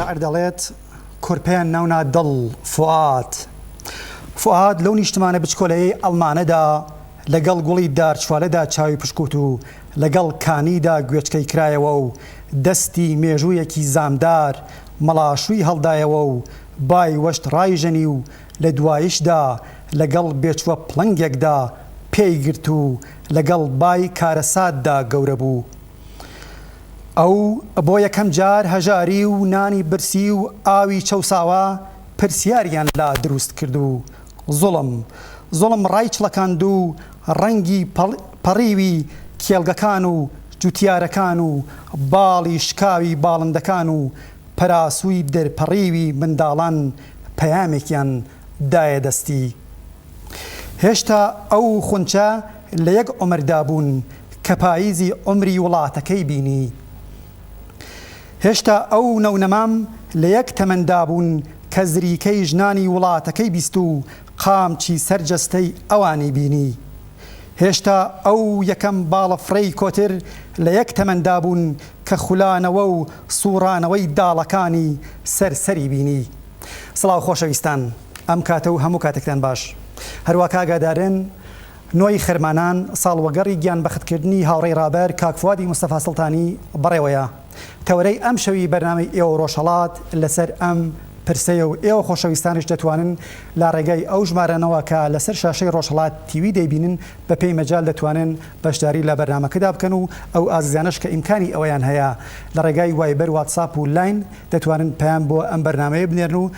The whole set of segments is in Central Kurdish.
شاعر دەڵێت کورپیان ناونا دڵ فواد لەو نیشتمانە بچکۆلەیەی ئەڵمانەدا لەگەڵ گوڵی دارچوالەدا چاوی پشکوت و لەگەڵ کانیدا گوێچکەی کرایەوە و دەستی مێژوویەکی زامدار مەڵاشووی هەڵدایەوە و بای وەشت ڕایژەنی و لە دوایشدا لەگەڵ بێچووە پڵنگێکدا پێی گرت و لەگەڵ بای کارەساتدا گەورە بوو. ئەو بۆ یەکەم جار هەژاری و نانی برسی و ئاوی چەوساوە پرسیاریان لا دروست کرد و زوڵم ڕای چڵەکاند و ڕەنگی پەڕیوی کێڵگەکان و جوتیارەکان و باڵی شکاوی باڵندەکان و پەراسووی دەرپەڕیوی منداڵان پەیامێکیان دایە دەستی. هێشتا ئەو خونچە لە یەک عومردا بوون کە پاییزی عومری وڵاتەکەی بینی. هێشتا ئەو نەونەمام لە یەک تەمەندا بوون کە زریکەی ژنانی وڵاتەکەی بیست و قامچی سەرجەستەی ئەوانی بینی. هێشتا ئەو یەکەم باڵەفڕەی کۆتر لە یەک تەمەندا بوون کە خولانەوە و سوورانەوەی داڵەکانی سەرسەری بینی. سڵاو خۆشەویستان، ئەم کاتە و هەموو کاتێکتان باش. هەروە کاگادارن نۆی خەرمانان ساڵوەگەڕی گیان بەختکردنی هاوڕێی ڕابەر کاک فوادی مستەفا سڵتانی بەڕێوەیە. تەورەی ئەم شەوی بەرنامەی ئێوە ڕۆژهەڵات لەسەر ئەم پرسەیە و ئێوە خۆشەویستانش دەتوانن لا ڕێگای ئەو ژمارەنەوە کە لەسەر شاشەی ڕۆژهەڵات تیوی دەیبینن بە پێی مەجال دەتوانن بەشداری لە بەرنامەکەدا بکەن و ئەو ئازیزانش کە ئیمکانی ئەوەیان هەیە لە ڕێگای وایبەر واتساپ و لاین دەتوانن پەیام بۆ ئەم بەرنامەیە بنێرن و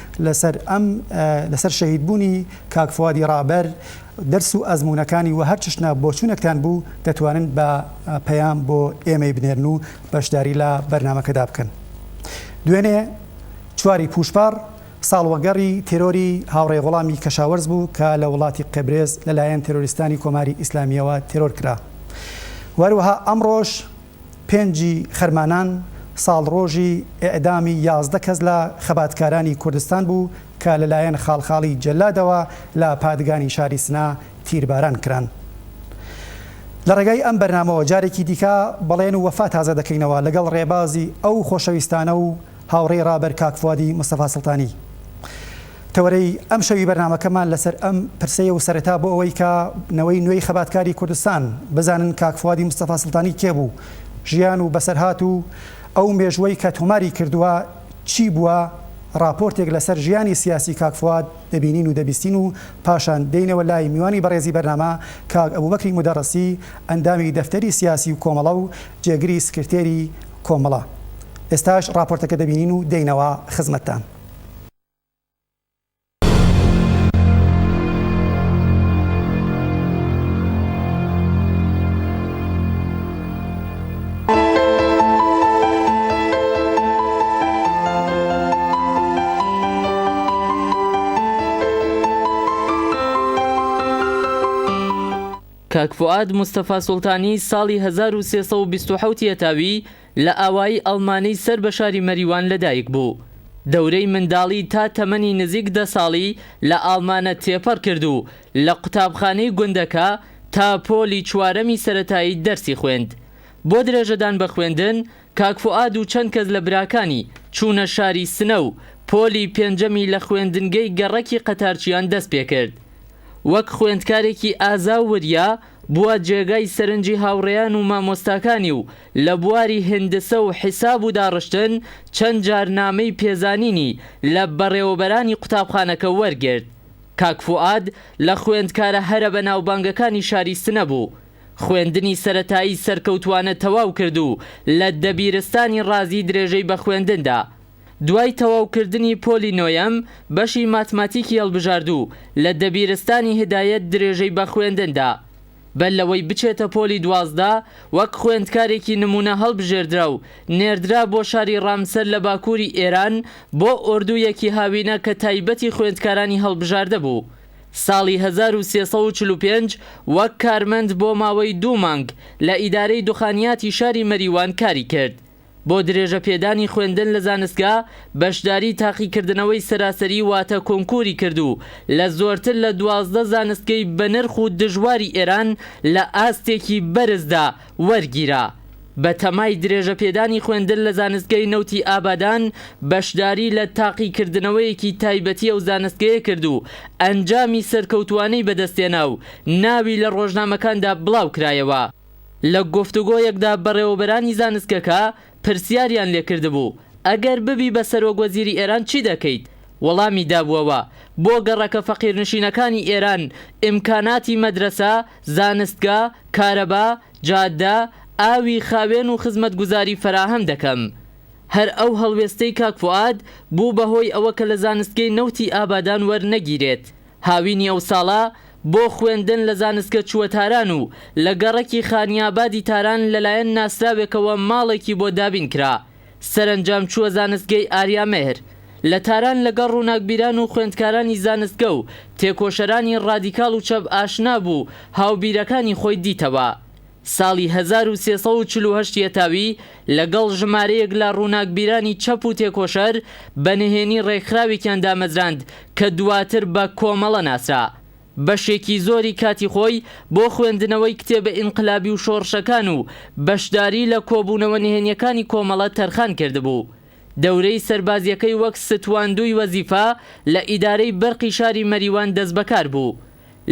لەسەر شەهیدبوونی کاک فوادی ڕابەر دەرس و ئەزمونەکانی و هەر چشنە بۆچوونێکتان بوو دەتوانن بە پەیام بۆ ئێمەی بنێرن و بەشداری لە بەرنامەکەدا بکەن. دوێنێ چواری پوشپار ساڵوەگەڕی تێرۆری هاوڕێ وەڵامی کەشاوەرز بوو کە لە وڵاتی قەبرێز لەلایەن تێرۆریستانی کۆماری ئیسلامیەوە تێرۆر کرا. وەروەها ئەمڕۆژ 5 خەرمانان ساڵڕۆژی ئێعدامی 11 کەس لە خەباتکارانی کوردستان بوو کە لەلایەن خاڵخاڵی جەلادەوە لە پادگانی شاری سنا تیرباران کران. لە ڕێگای ئەم بەرنامەوە جارێکی دیکە بەڵێن و وەفا تازە دەکەینەوە لەگەڵ ڕێبازی ئەو خۆشەویستانە و هاوڕێی ڕابەر کاک فوادی مستەفا سڵتانی. تەوەرەی ئەم شەوی بەرنامەکەمان لەسەر ئەم پرسەیە و سەرەتا بۆ ئەوەی کە نەوەی نوێی خەباتکاری کوردستان بزانن کاک فوادی مستەفا سڵتانی کێ بوو، ژیان و بەسەرهات و ئەو مێژوەی کە تۆماری کردووە چی بووە، راپۆرتێک لەسەر ژیانی سیاسی کاک فواد دەبینین و دەبیستین و پاشان دێنەوە لای میوانی بەڕێزی بەرنامە کاک ئەبوبەکری مودەڕەسی ئەندامی دەفتەری سیاسی و کۆمەڵە و جێگری سکرتێری کۆمەڵە. ئێستاش راپۆرتەکە دەبینین و دێینەوە خزمەتتان. کاک فواد مستەفا سڵتانی ساڵی 1327 تاوی لە ئاوایی ئەڵمانەی سەر بە شاری مەریوان لەدایک بوو. دەورەی منداڵی تا تەمەنی نزیک 10 ساڵی لە ئاڵمانە تێپەڕ کرد و لە قوتابخانەی گوندەکە تا پۆلی چوارەمی سەرەتایی دەرسی خوێند. بۆ درێژەدان بە خوێندن کاک فواد و چەند کەس لە براکانی چوونە شاری سنە و پۆلی پێنجەمی لە خوێندنگەی گەڕەکی قەتارچیان دەست پێ کرد. وەک خوێندکارێکی ئازا و وریە بووە جێگای سەرنجی هاوڕێیان و مامۆستاکانی و لە بواری هندسە و حیساب و داڕشتن چەند جارنامەی پێزانینی لە بەڕێوەبەرانی قوتابخانەکە وەرگرت. کاک فواد لە خوێندکارە هەرە بە ناوبانگەکانی شاری سنە بوو. خوێندنی سەرەتایی سەرکەوتوانە تەواو کرد و لە دەبیرستانی ڕازی درێژەی بە خوێندندا. دوای تەواوکردنی پۆلی نۆیەم بەشی ماتماتیکی هەڵبژارد و لە دەبیرستانی هدایەت درێژەی بە خوێندندا. بەل لەوەی بچێتە پۆلی 12 وەک خوێندکارێکی نمونە هەڵبژێردرا و نێردرا بۆ شاری ڕامسەر لە باکووری ئێران بۆ ئۆردوویەکی هاوینە کە تایبەتی خوێندکارانی هەڵبژاردە بوو. ساڵی 1345 وەک کارمەند بۆ ماوەی 2 مانگ لە ئیدارەی دوخانیاتی شاری مەریوان کاری کرد. بۆ درێژە پێدانی خوێندن لە زانستگا بەشداری تاقیکردنەوەی سەراسەری واتە کۆنکوری کرد و لە زۆرتر لە 12 زانستگەی بەنرخ و دژواری ئێران لە ئاستێکی بەرزدا وەرگیرا. بە تەمای درێژە پێدانی خوێندن لە زانستگەی نەوتی ئابادان بەشداری لە تاقیکردنەوەیەکی تایبەتی ئەو زانستگەیە کرد و ئەنجامی سەرکەوتوانەی بەدەستێنا و ناوی لە ڕۆژنامەکاندا بڵاو کرایەوە. لە گفتوگۆیەکدا بەڕێوەبەرانی زانستگەکە پرسیاریان لێکردبوو ئەگەر ببی بە سەرۆکوەزیری ئێران چی دەکەیت؟ وەڵامی دابووەوە بۆ گەڕەکە فەقیرنشینەکانی ئێران ئیمکاناتی مەدرسە، زانستگا، کارەبا، جادە، ئاوی خاوێن و خزمەتگوزاری فراهەم دەکەم. هەر ئەو هەڵوێستەی کاک فواد بوو بەهۆی ئەوە کە لە زانستگەی نەوتی ئابادان وەرنەگیرێت. هاوینی ئەو ساڵە بۆ خوێندن لە زانستگە چووە تاران و لە گەڕەکی خانیابادی تاران لەلایەن ناسراوێکەوە ماڵێکی بۆ دابین کرا. سەرنجام چووە زانستگەی ئاریامێر. لە تاران لەگەڵ ڕووناکبیران و خوێندکارانی زانستگە و تێکۆشەرانی ڕادیکاڵ و چەپ ئاشنا بوو هاوبیرەکانی خۆی دیتەوە. ساڵی 1348 یەتاوی لەگەڵ ژمارەیەک لە ڕووناکبیرانی چەپ و تێکۆشەر بەنهێنی ڕێکخراوێکیان دامەزراند کە دواتر بە کۆمەڵە ناسرا. بەشێکی زۆری کاتی خۆی بۆ خوێندنەوەی کتێبە ئینقلابی و شۆڕشەکان و بەشداری لە کۆبوونەوە نهێنیەکانی کۆمەڵە تەرخان کردبوو. دەورەی سەربازیەکەی وەک ستواندووی وەزیفە لە ئیدارەی بەرقی شاری مەریوان دەست بەکار بوو.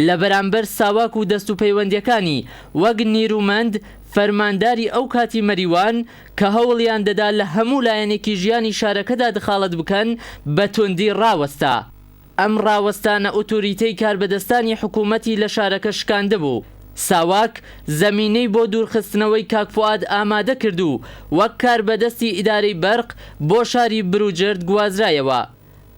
لە بەرامبەر ساواک و دەست و پەیوەندیەکانی وەک نیرومەند فەرمانداری ئەو کاتی مەریوان کە هەوڵیان دەدا لە هەموو لایەنێکی ژیانی شارەکەدا دخالت بکەن بە توندی ڕاوەستا. ئەم ڕاوەستانە ئۆتۆریتەی کاربەدەستانی حکوومەتی لە شارەکە شکاندە بوو. ساواک زەمینەی بۆ دوورخستنەوەی کاک فواد ئامادە کرد و وەک کاربەدەستی ئیدارەی بەرق بۆ شاری بروجرد گوازرایەوە.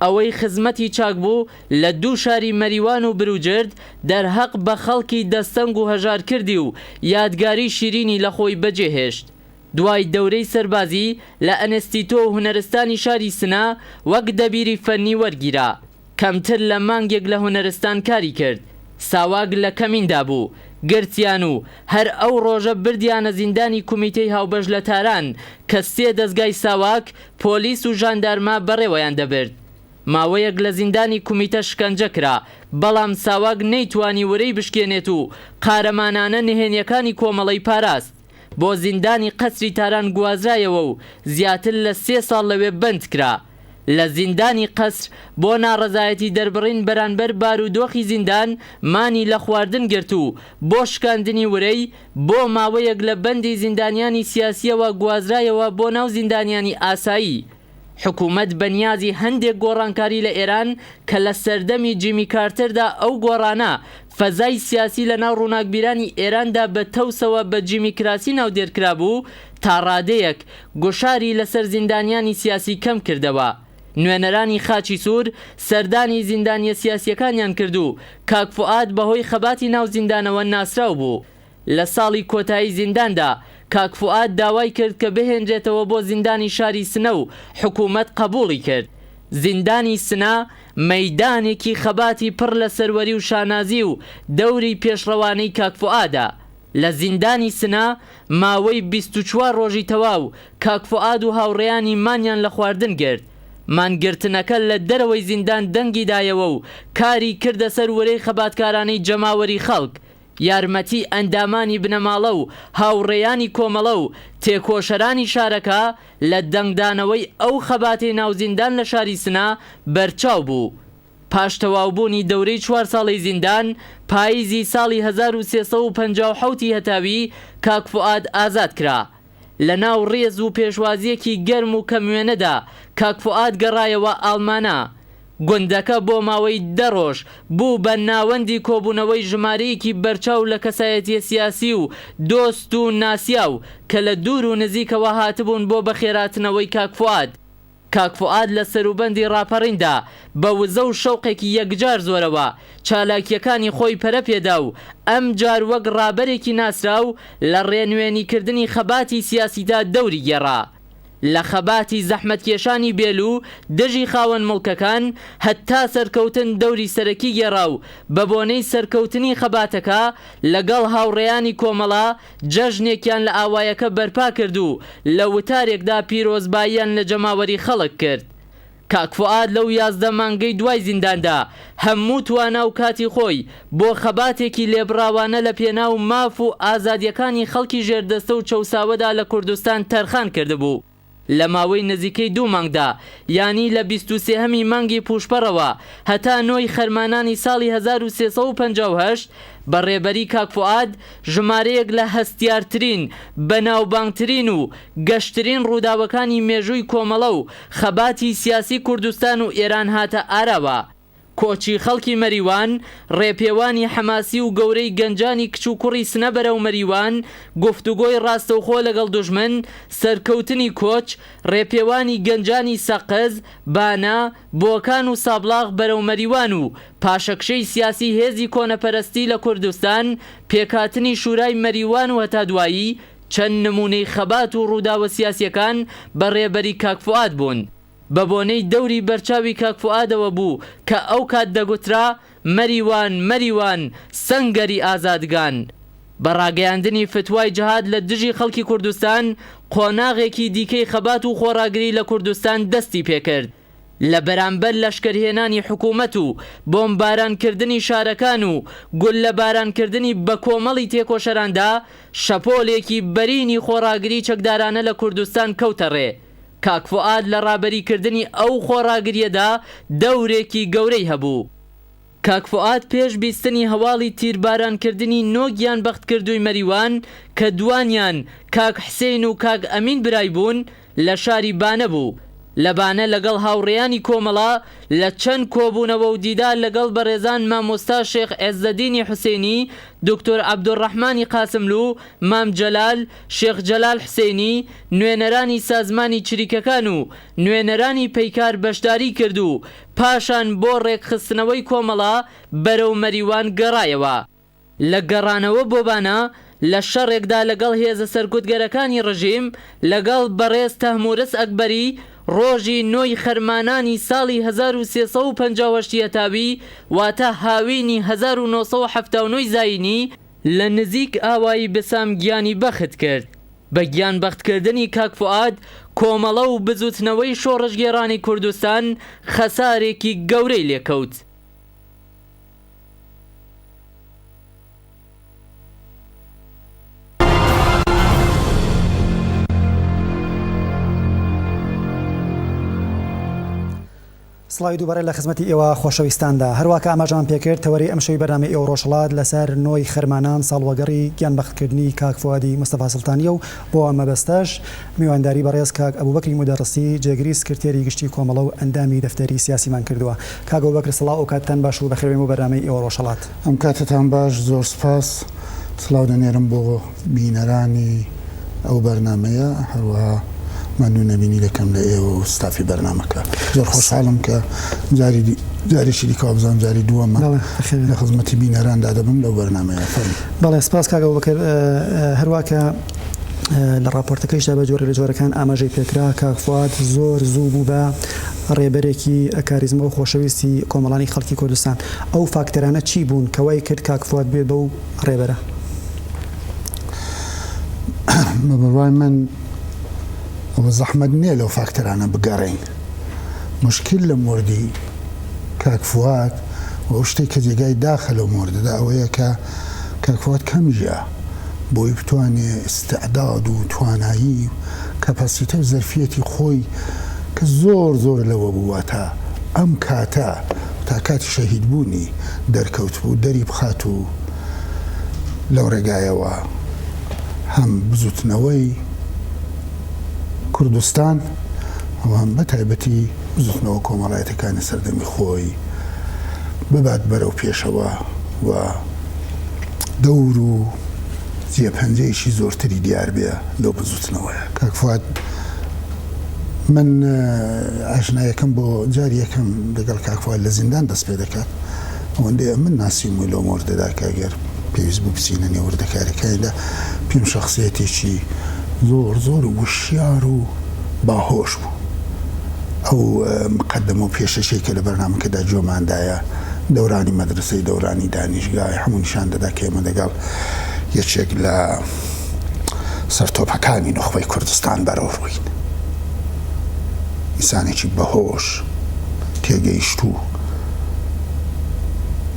ئەوەی خزمەتی چاک بوو لە دوو شاری مەریوان و بروجرد دەرهەق بە خەڵکی دەستەنگ و هەژار کردی و یادگاری شیرینی لە خۆی بەجێهێشت. دوای دەورەی سەربازی لە ئەنستیتۆ و هونەرستانی شاری سنا وەک دەبیری فەنی وەرگیرا. کەمتر لە مانگێک لە هونەرستان کاری کرد. ساواک لە کەمیندا بوو. گرتیان و هەر ئەو ڕۆژە بردیانە زیندانی کومیتەی هاوبەش لە تاران کە 3 دەستگای ساواک، پۆلیس و ژاندارما بەڕێوەیان دەبرد. ماوەیەک لە زیندانی کومیتە شکەنجە کرا، بەڵام ساواک نەیتوانی وەرەی بشکێنێت و قارەمانانە نهێنیەکانی کۆمەڵەی پاراست. بۆ زیندانی قەسری تاران گوازرایەوە و زیاتر لە 3 ساڵ لەوێ بند کرا. لە زیندانی قەسر بۆ ناڕەزایەتی دەربڕین بەرانبەر بارودۆخی زیندان مانی لە خواردن گرت و بۆ شکاندنی ورەی بۆ ماوەیەک لە بەندی زیندانیانی سیاسیەوە گوازرایەوە بۆ ناو زیندانیانی ئاسایی. حکوومەت بەنیازی هەندێک گۆڕانکاری لە ئێران کە لە سەردەمی جیمی کارتردا ئەو گۆڕانە فەزای سیاسی لە ناو ڕووناکبیرانی ئێراندا بە تەوسەوە بە جیمیکراسی ناو دێرکرا بوو تا ڕادەیەک گۆشاری لەسەر زیندانیانی سیاسی کەم کردەوە. نوێنەرانی خاچی سوور سەردانی زیندانیە سیاسیەکانیان کرد و کاک فواد بەهۆی خەباتی ناو زیندانەوە ناسراو بوو. لە ساڵی کۆتایی زینداندا کاک فواد داوای کرد کە بهێنرێتەوە بۆ زیندانی شاری سنە و حکوومەت قبوڵی کرد. زیندانی سنا مەیدانێکی خەباتی پڕ لە سەروەری و شانازی و دەوری پێشڕەوانەی کاک فوادە. لە زیندانی سنا ماوەی 24 ڕۆژی تەواو کاک فواد و هاوڕێیانی مانیان لە خواردن گرت. مانگرتنەکە لە دەرەوەی زیندان دەنگی دایەوە و کاری کردە سەر وەرەی خەباتکارانەی جەماوەری خەڵک. یارمەتی ئەندامانی بنەماڵە و هاوڕێیانی کۆمەڵە و تێکۆشەرانی شارەکە لە دەنگدانەوەی ئەو خەباتی ناوزیندان لە شاری سنا بەرچاو بوو. پاش تەواوبوونی دەورەی 4 ساڵی زیندان پاییزی ساڵی 1357 هەتاوی کاک فواد ئازاد کرا. لە ناو ڕێز و پێشوازیەکی گەرم و کەموێنەدا کاک فواد گەڕایەوە ئاڵمانە. گوندەکە بۆ ماوەی 10 ڕۆژ بوو بە ناوەندی کۆبوونەوەی ژمارەیەکی بەرچاو لە کەسایەتیە سیاسی و دۆست و ناسیاو کە لە دوور و نزیکەوە هاتبوون بۆ بەخێراتنەوەی کاک فواد. کاک فواد لە سەروبەندی ڕاپەڕیندا بە وزە و شەوقێکی یەکجار زۆرەوە چالاکیەکانی خۆی پەرە پێدا و ئەم جار وەک ڕابەرێکی ناسراو لە ڕێنوێنیکردنی خەباتی سیاسیدا دەوری گێڕا. لە خەباتی زەحمەتکێشانی بێلوو دژی خاوەن مڵکەکان هەتا سەرکەوتن دەوری سەرەکی گێڕا و بە بۆنەی سەرکەوتنی خەباتەکە لەگەڵ هاوڕێیانی کۆمەڵا جەژنێکیان لە ئاوایەکە بەرپا کرد و لە وتارێکدا پیرۆزباییان لە جەماوەری خەڵک کرد. کاک فواد لەو 11 مانگەی دوای زینداندا هەموو توانا و کاتی خۆی بۆ خەباتێکی لێبڕاوانە لە پێناو ماف و ئازادیەکانی خەڵکی ژێردەستە و چەوساوەدا لە کوردستان تەرخان کردبوو. لە ماوەی نزیکەی 2 مانگدا یانی لە 23هەمی مانگی پوشپەڕەوە هەتا 9 خەرمانانی ساڵی 1358 بەڕێبەری کاک فواد ژمارەیەک لە هەستیارترین بەناوبانگترین و گەشتترین ڕووداوەکانی مێژووی کۆمەڵە و خەباتی سیاسی کوردستان و ئێران هاتە ئاراوە. کۆچی خەڵکی مەریوان، ڕێپێوانی حەماسی و گەورەی گەنجانی کچ و کوڕی سنەبەرە و مەریوان، گفتوگۆی ڕاستەوخۆ لەگەڵ دوژمن، سەرکەوتنی کۆچ، ڕێپێوانی گەنجانی سەقز، بانە، بۆکان و سابلاغ بەرەو مەریوان و پاشەکشەی سیاسی هێزی کۆنەپەرستی لە کوردستان، پێکهاتنی شورای مەریوان و هەتا دوایی چەند نمونەی خەبات و ڕووداوە سیاسیەکان بە ڕێبەری کاک فواد بوون. بە بۆنەی دەوری بەرچاوی کاک فوادەوە بوو کە ئەو کات دەگوترا مەریوان مەریوان سەنگەری ئازادگان. بەڕاگەیاندنی فتوای جەهاد لە دژی خەڵکی کوردستان قۆناغێکی دیکەی خەبات و خۆڕاگری لە کوردستان دەستی پێکرد. لە بەرامبەر لەشکرهێنانی حکوومەت و بۆمبارانکردنی شارەکان و گول لە بارانکردنی بە کۆمەڵی تێکۆشەراندا شەپۆلێکی بەرینی خۆڕاگری چەکدارانە لە کوردستان کەوتە ڕێ. کاک فواد لە ڕابەریکردنی ئەو خۆڕاگریەدا دەورێکی گەورەی هەبوو. کاک فواد پێش بیستنی هەواڵی تیربارانکردنی 9 گیانبەخت کردووی مەریوان کە دوانیان کاک حسێن و کاک ئەمین برای بوون لە شاری بانە بوو. لە بانە لەگەڵ هاوڕێیانی کۆمەڵا لە چەند کۆبوونەوە و دیدار لەگەڵ بەڕێزان مامۆستا شێخ عێزەدینی حوسێنی، دکتۆر عەبدوڕەحمانی قاسملو، مام جەلال، شێخ جەلال حسێنی، نوێنەرانی سازمانی چریکەکان و نوێنەرانی پەیکار بەشداری کرد و پاشان بۆ ڕێکخستنەوەی کۆمەڵا بەرەو مەریوان گەڕایەوە. لە گەڕانەوە بۆ بانە لە شەڕێکدا لەگەڵ هێزە سەرکوتگەرەکانی ڕژیم لەگەڵ بەڕێز تەحمورس ئەکبەری ڕۆژی 9 خەرمانانی ساڵی 1358 تاوی واتە هاوینی 1979 زاینی لە نزیک ئاوایی بسام گیانی بەخت کرد. بە گیان بەختکردنی کاک فواد کۆمەڵە و بزوتنەوەی شۆڕژگێڕانی کوردستان خەسارێکی گەورەی لێکەوت. سڵاوی دووبارە لە خزمەتی ئێوە خۆشەویستاندا. هەروواکە ئاماژەمان پێکرد تەوەری ئەم شەوی بەرنامەی ئێوە ڕۆژهەڵات لەسەر 9 خەرمانان ساڵوەگەڕی گیانبەختکردنی کاک فوادی مستەفا سڵتانیە و بۆ ئەمە بەستەش میوانداری بەڕێز کاک ئەبوبەکری مودەڕسی جێگیری سکرتێری گشتی کۆمەڵە و ئەندامی دەفتەری سیاسیمان کردووە. کاک ئەبوبەکر سڵاو و کاتتان باش و بەخێربێن بۆ بەرنامەی ئێوە ڕۆژهەڵات. ئەم کاتتان باش، زۆر سپاس. سڵاو دەنێرم بۆ بینەرانی ئەو بەرنامەیە، هەروەها مەمنون نەبینی دەکەم لە ئێوە و ستافی بەرنامەکە. زۆر خۆشحاڵم کە جارێکی دیکە بزانم جاری دووەمە لە خزمەتی بینەراندا دەبم لەو بەرنامەیە. بەڵێ سپاس کاک ئەبوبەکر. هەروواکە لە راپۆرتەکەیشدا بە جۆرە لە جۆرەکان ئاماژەی پێکرا کاک فواد زۆر زوو بوو بە ڕێبەرێکی کاریزمە و خۆشەویستی کۆمەڵانی خەڵکی کوردستان. ئەو فاکتەرانە چی بوون کەوای کرد کاک فواد بێت بەو ڕێبەرە؟ بە بڕوای من ئەوە زەحمەت نییە لەو فاکتەرانە بگەڕین. مشکل لە مردی کاک فواد و ئەو شتێک کە جێگای داخە لەو مردەدا ئەوەیە کە کاک فواد کەمژە بۆی بتوانێ استعداد و توانایی کەپاسیتە و زەرفیەتی خۆی کە زۆر زۆر لەوە بوواتە ئەم کاتە تا کاتی شەهید بوونی دەرکەوت بوو دەری بخات و لەو ڕێگایەوە هەم بزوتنەوەی کوردستان هەم بە تایبەتی بزوتنەوە کۆمەڵایەتەکانی سەردەمی خۆی ببات بەرەو پێشەوە و دەور و جێپەنجەیەکی زۆرتری دیار بێ لەو بزوتنەوەیە. کاک فواد من ئاشنایەکەم بۆ جاری یەکەم لەگەڵ کاک فواد لە زیندان دەست پێ دەکات. ئەوەندەیە من ناسیمووی لەو مۆردەدا کاگەر پێویست بوو بچینە نێوەردەکارەکانیدا پێم شەخسیەتێکی زۆر زۆر وشیار و باهۆش بوو. ئەو مقدمە و پێشەشەی کە لە بەرنامەکەدا جۆماندایە دەورانی مەدرسەی دەورانی دانیشگای هەموو نیشان دەدا کە ئێمە لەگەڵ یەکێک لە سەرتۆپەکانی نخبەی کوردستان بەرەو ڕووین. ئینسانێکی بەهۆش تێگەیشت و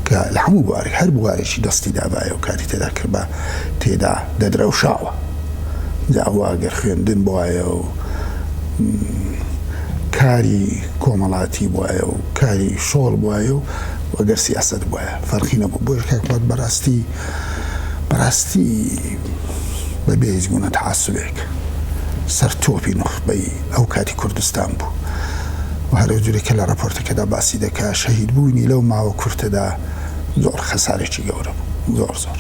کە لە هەموو بوارێک هەر بوارێکی دەستی دابایە و کاری تێدا کرد بە تێدا دەدرەوشاوە جاواگەر خوێندن بواە و کاری کۆمەڵاتی بواە و کاری شۆڵ بواە و وەگەر سیاسەت بواە فەرقی نەبوو بۆ کاکوات بەڕاستی بەبێ هیچ گونە تەعەسوبێک سەر تۆپی نوخبەی ئەو کاتی کوردستان بوو و هەرو جورێکە لە ڕاپۆرتەکەدا باسی دەکا شەهید بوونی لەو ماوە کورتەدا زۆر خەسارێکی گەورە بوو زۆر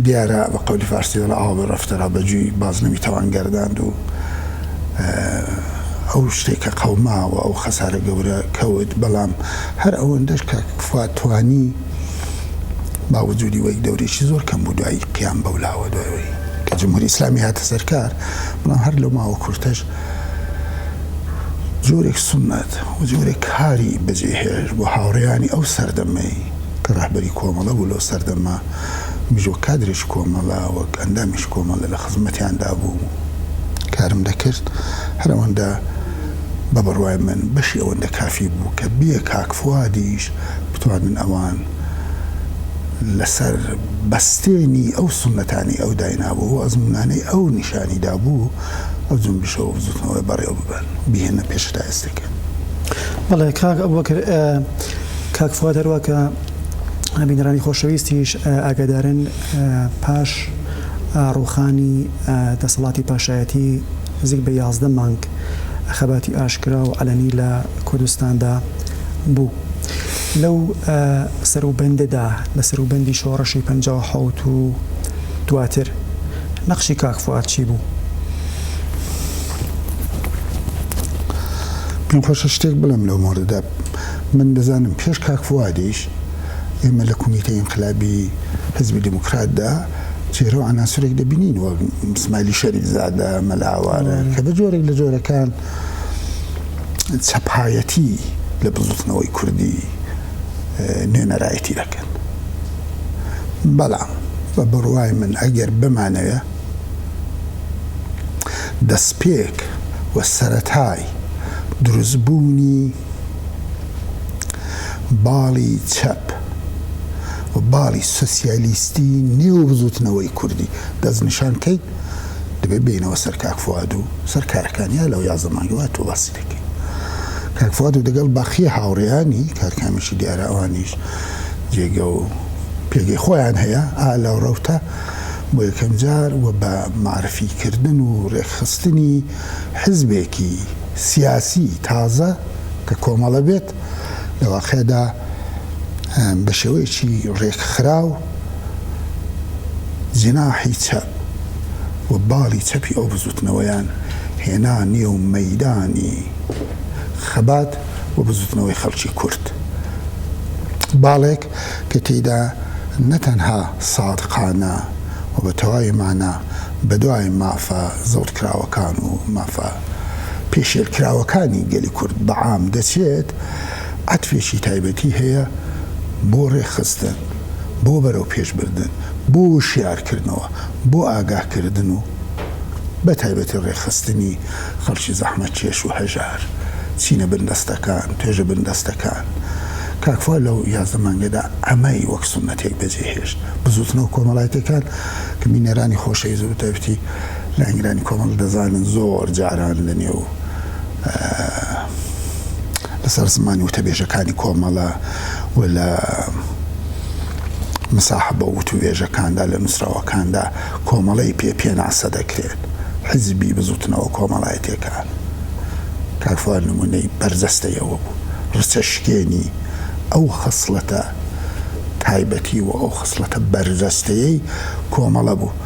دیارە بە قەولی فارسی لە ئاوە ڕەفتەرا بەجووی باز نەمیتەوان گەرداند و ئەو شتێکە قەوماوە ئەو خەسارە گەورە کەوت بەڵام هەر ئەوەندەش کە فواد توانی باوجودی وەک دەورێکی زۆر کەم بوو دوایی قیام بەولاوە دوای کە جمهوری ئیسلامی هاتە سەرکار بەڵام هەر لەو ماوە کورتەش جۆرێک سنەت و جۆرێک کاری بەجێهێش بۆ هاوڕێیانی ئەو سەردەمەی کە ڕاهبەری کۆمەڵە بوو لەو سەردەمە میژۆ کادرێکی کۆمەڵە وەک ئەندامیش کۆمەڵە لە خزمەتیاندا بوو کارم دەکرد هەر ئەوەندە بە بڕوای من بەشی ئەوەندە کافی بوو کە بێ کاک فوادیش بتوانن ئەوان لەسەر بەستێنی ئەو سنەتانی ئەو داینابوو و ئەزمونانەی ئەو نیشانیدا بوو ئەو جنبشەوە زوتنەوەی بەڕێوە ببن بهێنە پێشتا ئێستەکە بەڵێ کاک ئەبوبەکر کاک فواد هەروە کە بینەرانی خۆشەویستیش ئاگادارن پاش ڕووخانی دەسەڵاتی پاشایەتی نزیک بە 11 مانگ خەباتی ئاشکرا و عەلەنی لە کوردستاندا بوو لەو سەروبەندەدا لە سەروبەندی شۆڕەشی 57 و دواتر نەقشی کاک فواد چی بوو؟ پێم خۆشە شتێک بڵێم لەو مۆردەدا من دەزانم پێش کاک فوادیش ئێمە لە کۆمیتەی ئینقلابی حزبی دیموکراتدا چێرە و عناسورێک دەبینین وەک ئیسماعیلی شەریفزادە مەلاوارە کە بە جۆرێک لە جۆرەکان چەپایەتی لە بزوتنەوەی کوردی نوێنەرایەتی دەکەن بەڵام بە بڕوای من ئەگەر بمانەوێ دەستپێک و سەرەتای دروستبوونی باڵی چەپ و باڵی سۆسیالیستی نێو بزوتنەوەی کوردی دەستنیشانکەیت دەبێت بینەوە سەر کاک فواد و سەر کارەکانیە لەو 11 مانگەوە تۆ باسی دەکەین کاک فواد و دەگەڵ باقی هاوڕێیانی کارکامیشی دیارە ئەوانیش جێگە و پێگەی خۆیان هەیە ئالا و ڕەوتە بۆ یەکەم جار و بە معرفیکردن و ڕێکخستنی حزبێکی سیاسی تازە کە کۆمەڵە بێت لە واقعدا بە شێوەیەکی ڕێکخراو جناحی چەپ و باڵی چەپی ئەو بزوتنەوەیان هێنا نێو مەیدانی خەبات و بزوتنەوەی خەڵکی کورد باڵێک کە تێیدا نەتەنها سادقانە و بە تەواوی مانە بە دوای مافە زەوتکراوەکان و مافە پێشێلکراوەکانی گەلی کورد بەعام دەچێت عەتفێکی تایبەتی هەیە بۆ ڕێخستن بۆ بەرەو پێشبردن بۆ شیارکردنەوە بۆ ئاگاهکردن و بە تایبەتی ڕێخستنی خەڵکی زەحمەتکێش و هەژار چینە بندەستەکان توێژە بندەستەکان کاک فواد لەو 11 مانگەدا ئەمەی وەک سونەتێک بەجێهێشت بزوتنەوە کۆمەڵایەتەکان کە بینەرانی خۆشەویست و تایبەتی لە ئەنگرانی کۆمەڵ دەزانن زۆر جاران لەنێو لەسەر زمانی وتەبێژەکانی کۆمەڵە و لە مساحبە وتوێژەکاندا لە نووسراوەکاندا کۆمەڵەی پێناسە دەکرێت حزبی بزوتنەوە کۆمەڵایەتەکان کاک فواد نمونەی بەرجەستەیەوە بوو ڕچە شکێنی ئەو خەسڵەتە تایبەتی و ئەو خەسڵەتە بەرجەستەیەی کۆمەڵە بوو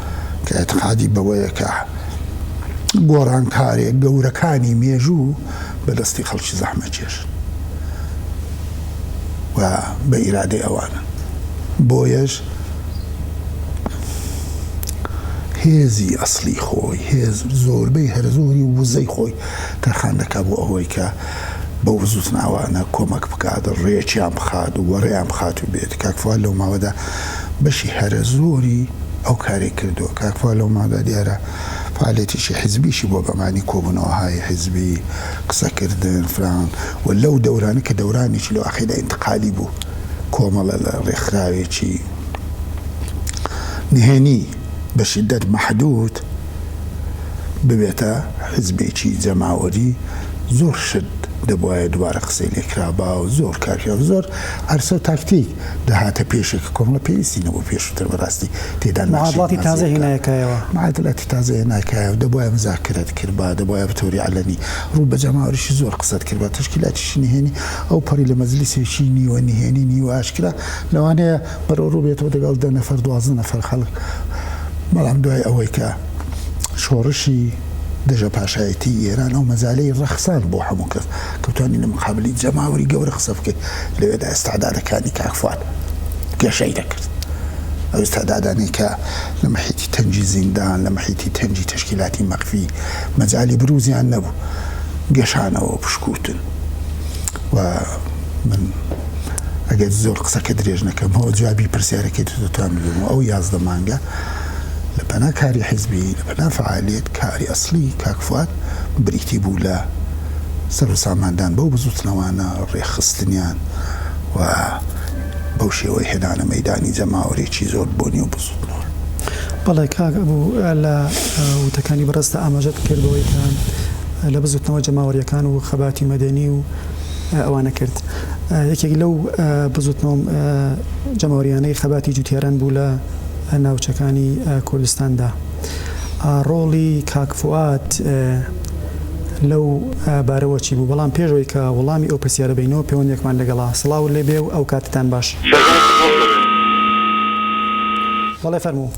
کە ئەتقادی بەوەیە کە گۆڕانکارێک گەورەکانی مێژوو بەدەستی خەڵکی زەحمەتکێش و بە ئیرادەی ئەوانە بۆیەش هێزی ئەسلی خۆی هێز زۆربەی هەرزۆری وزەی خۆی تەرخان دەکا بۆ ئەوەی کە بە وزوتن ئەوانە کۆمەک بکات ڕێکیان بخات و وەڕێیان بخات و بێت کاک فواد لەو ماوەدا بەشی هەرە زۆری ئەو کاری کردووە کاک فواد لەو ماوەدا دیارە فعالێتیشی حیزبیشی بۆ بەمانی کۆبوونەوەهای حیزبی قسەکردن فران و لەو دەورانە کە دەورانێکی لەو ئاخیدا ئینتقالی بوو کۆمەڵە لە ڕێکخراوێکی نهێنی بە شیدەت مەحدود ببێتە حیزبێکی جەماوەری زۆر شت دەبواە دوبارە قسەی لێکرابا و زۆر کارکرا زۆر ئەرسە و تاکتیک دەهاتە پێشێک کۆمەڵە پێویستی نەبوو پێشتر بەڕاستی تێدا معادڵاتی تازە هێنایەکایەوە معادڵاتی تازە هێناکایەوە دەبواە مزاکرەت کرد دەبواە بەتەوری عەلەنی ڕوو بە جەماوەریشی زۆر قسەت کرد تشکیلاتیشی نهێنی ئەو پەڕی لە مەجلیسێکی نیوە نهێنی نیوە ئاشکرا لەوانەیە بەرەو ڕوو بێتەوە دەگەڵ 10 نەفەر 12 نەفەر خەڵک بەڵام دوای ئەوەی کە شۆڕشی دژە پاشایەتی ئێران ئەو مەزالەی ڕەخسان بۆ هەموو کەس کە بتوانین لە مقابلی جەماوەری گەورە قسە بکەیت لەوێدا ئێستادادەکانی کاک فواد گەشەی دەکرد ئەو ئێستادادانی کە لە مەحیتی تەنجی زیندان لە مەحیتی تەنجی تەشکیلاتی مەخفی مەجالی بروزیان نەبوو گەشانەوە پشکوتن و من ئەگەر زۆر قسەکە درێژ نەکەمەوە جوابی پرسیارەکەی دەتوانم بێمەوە ئەو 11 مانگە لە پەنا کاری حیزبی لە پەنا فعالیت کاری ئەسلی کاک فواد بریتی بوو لە سەر و ساماندان بەو بزوتنەوانە ڕێخستنیان و بەو شێوەی هێنانە مەیدانی جەماوەرێکی زۆر بۆنی و بزوتنەوە. بەڵێ کاک بوو لە وتەکانی بەڕستە ئاماژەت کردەوەی کە لە بزوتنەوە جەماوەریەکان و خەباتی مەدەنی و ئەوانە کرد. یەکێک لەو بزوتنەوە جەماوەریانەی خەباتی جوتیاران بوو لە ناوچەکانی کوردستاندا. ڕۆڵی کاک فواد لەو بارەوە چی بوو؟ بەڵام پێشەوەی کە وەڵامی ئەو پرسیارە بینەوە پەیوەندێکمان لەگەڵا. سڵاو لێ بێ و ئەو کاتتان باش. بەڵێ فەرموو.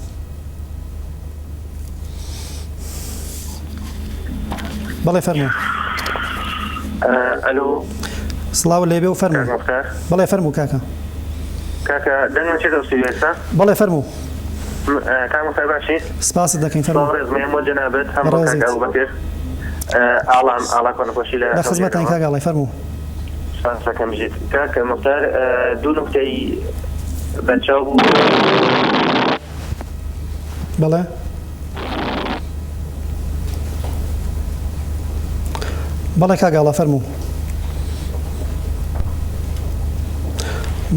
بەڵێ فەرموو. ئەلۆ سڵاو لێ بێ و فەرموو. بەڵێ فەرموو کاکە. کاکە دەنگم چێتە سوێستا؟ بەڵێ فەرموو. کاک مختار باشی؟ سپاست دەکەین فەرموو. ڕێزمەیە بۆ جەنابەت هەموو کاک ئەبوبەکر ئاڵام کۆنەپۆشی لە خزمەتان کاگاڵی فەرموو. سپاسەکەم ژیت. کاکە مختار دوو نوکتەی بەرچاو بوو. بەڵێ بەڵێ کاگاڵا فەرموو.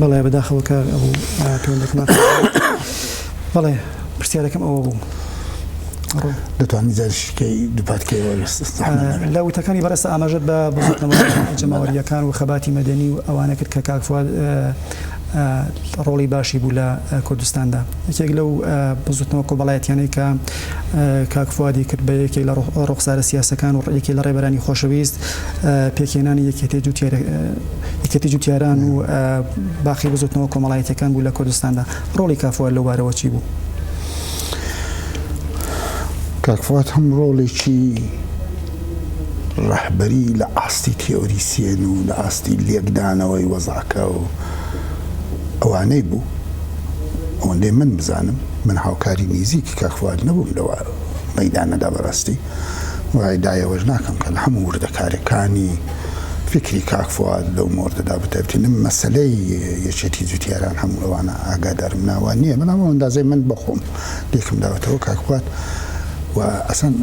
بەڵێ بەداخەوە کار ئەبوو پەیوەندێکمان. بەڵێ پرسیارەکەم ئەوە بوو. دەتوانانی جارشکەی دووپاتکەوە لە وتەکانی بەڕێستە ئاماژەت بە بزوتنەوە جەماوەریەکان و خەباتی مەدەنی و ئەوانە کرد کە کاک فواد ڕۆڵی باشی بوو لە کوردستاندا. یەکێک لەو بزوتنەوە کۆبەڵایەتیانەی کە کاک فوادی کرد بە یەکێک لە ڕوخسارە سیاسەکان و یەکێک لە ڕێبەرانی خۆشەویست پێکهێنانی یەکێتی جوتیاران و باخی بزوتنەوە کۆمەڵایەتیەکان بوو لە کوردستاندا. ڕۆڵی کاک فواد لەو بارەوە چی بوو؟ کاک فواد هەم ڕۆڵێکی ڕەحبەری لە ئاستی تیۆریسیێن و لە ئاستی لێکدانەوەی وەزعەکە و ئەوانەی بوو ئەوەندەی من بزانم من هاوکاری نزیکی کاک فواد نەبووم لەوە مەیدانەدا بەڕاستی وای دایەوەش ناکەم کە لە هەموو وردەکارەکانی فکری کاک فواد لەو مۆردەدا بتەبتێنم مەسەلەی یەکێتی جوتیاران هەموو ئەوانە ئاگادارم ناوان نییە من هەموو ئەندازەی من بەخۆم لێکم داوەتەوە کاک فواد و ئەسەن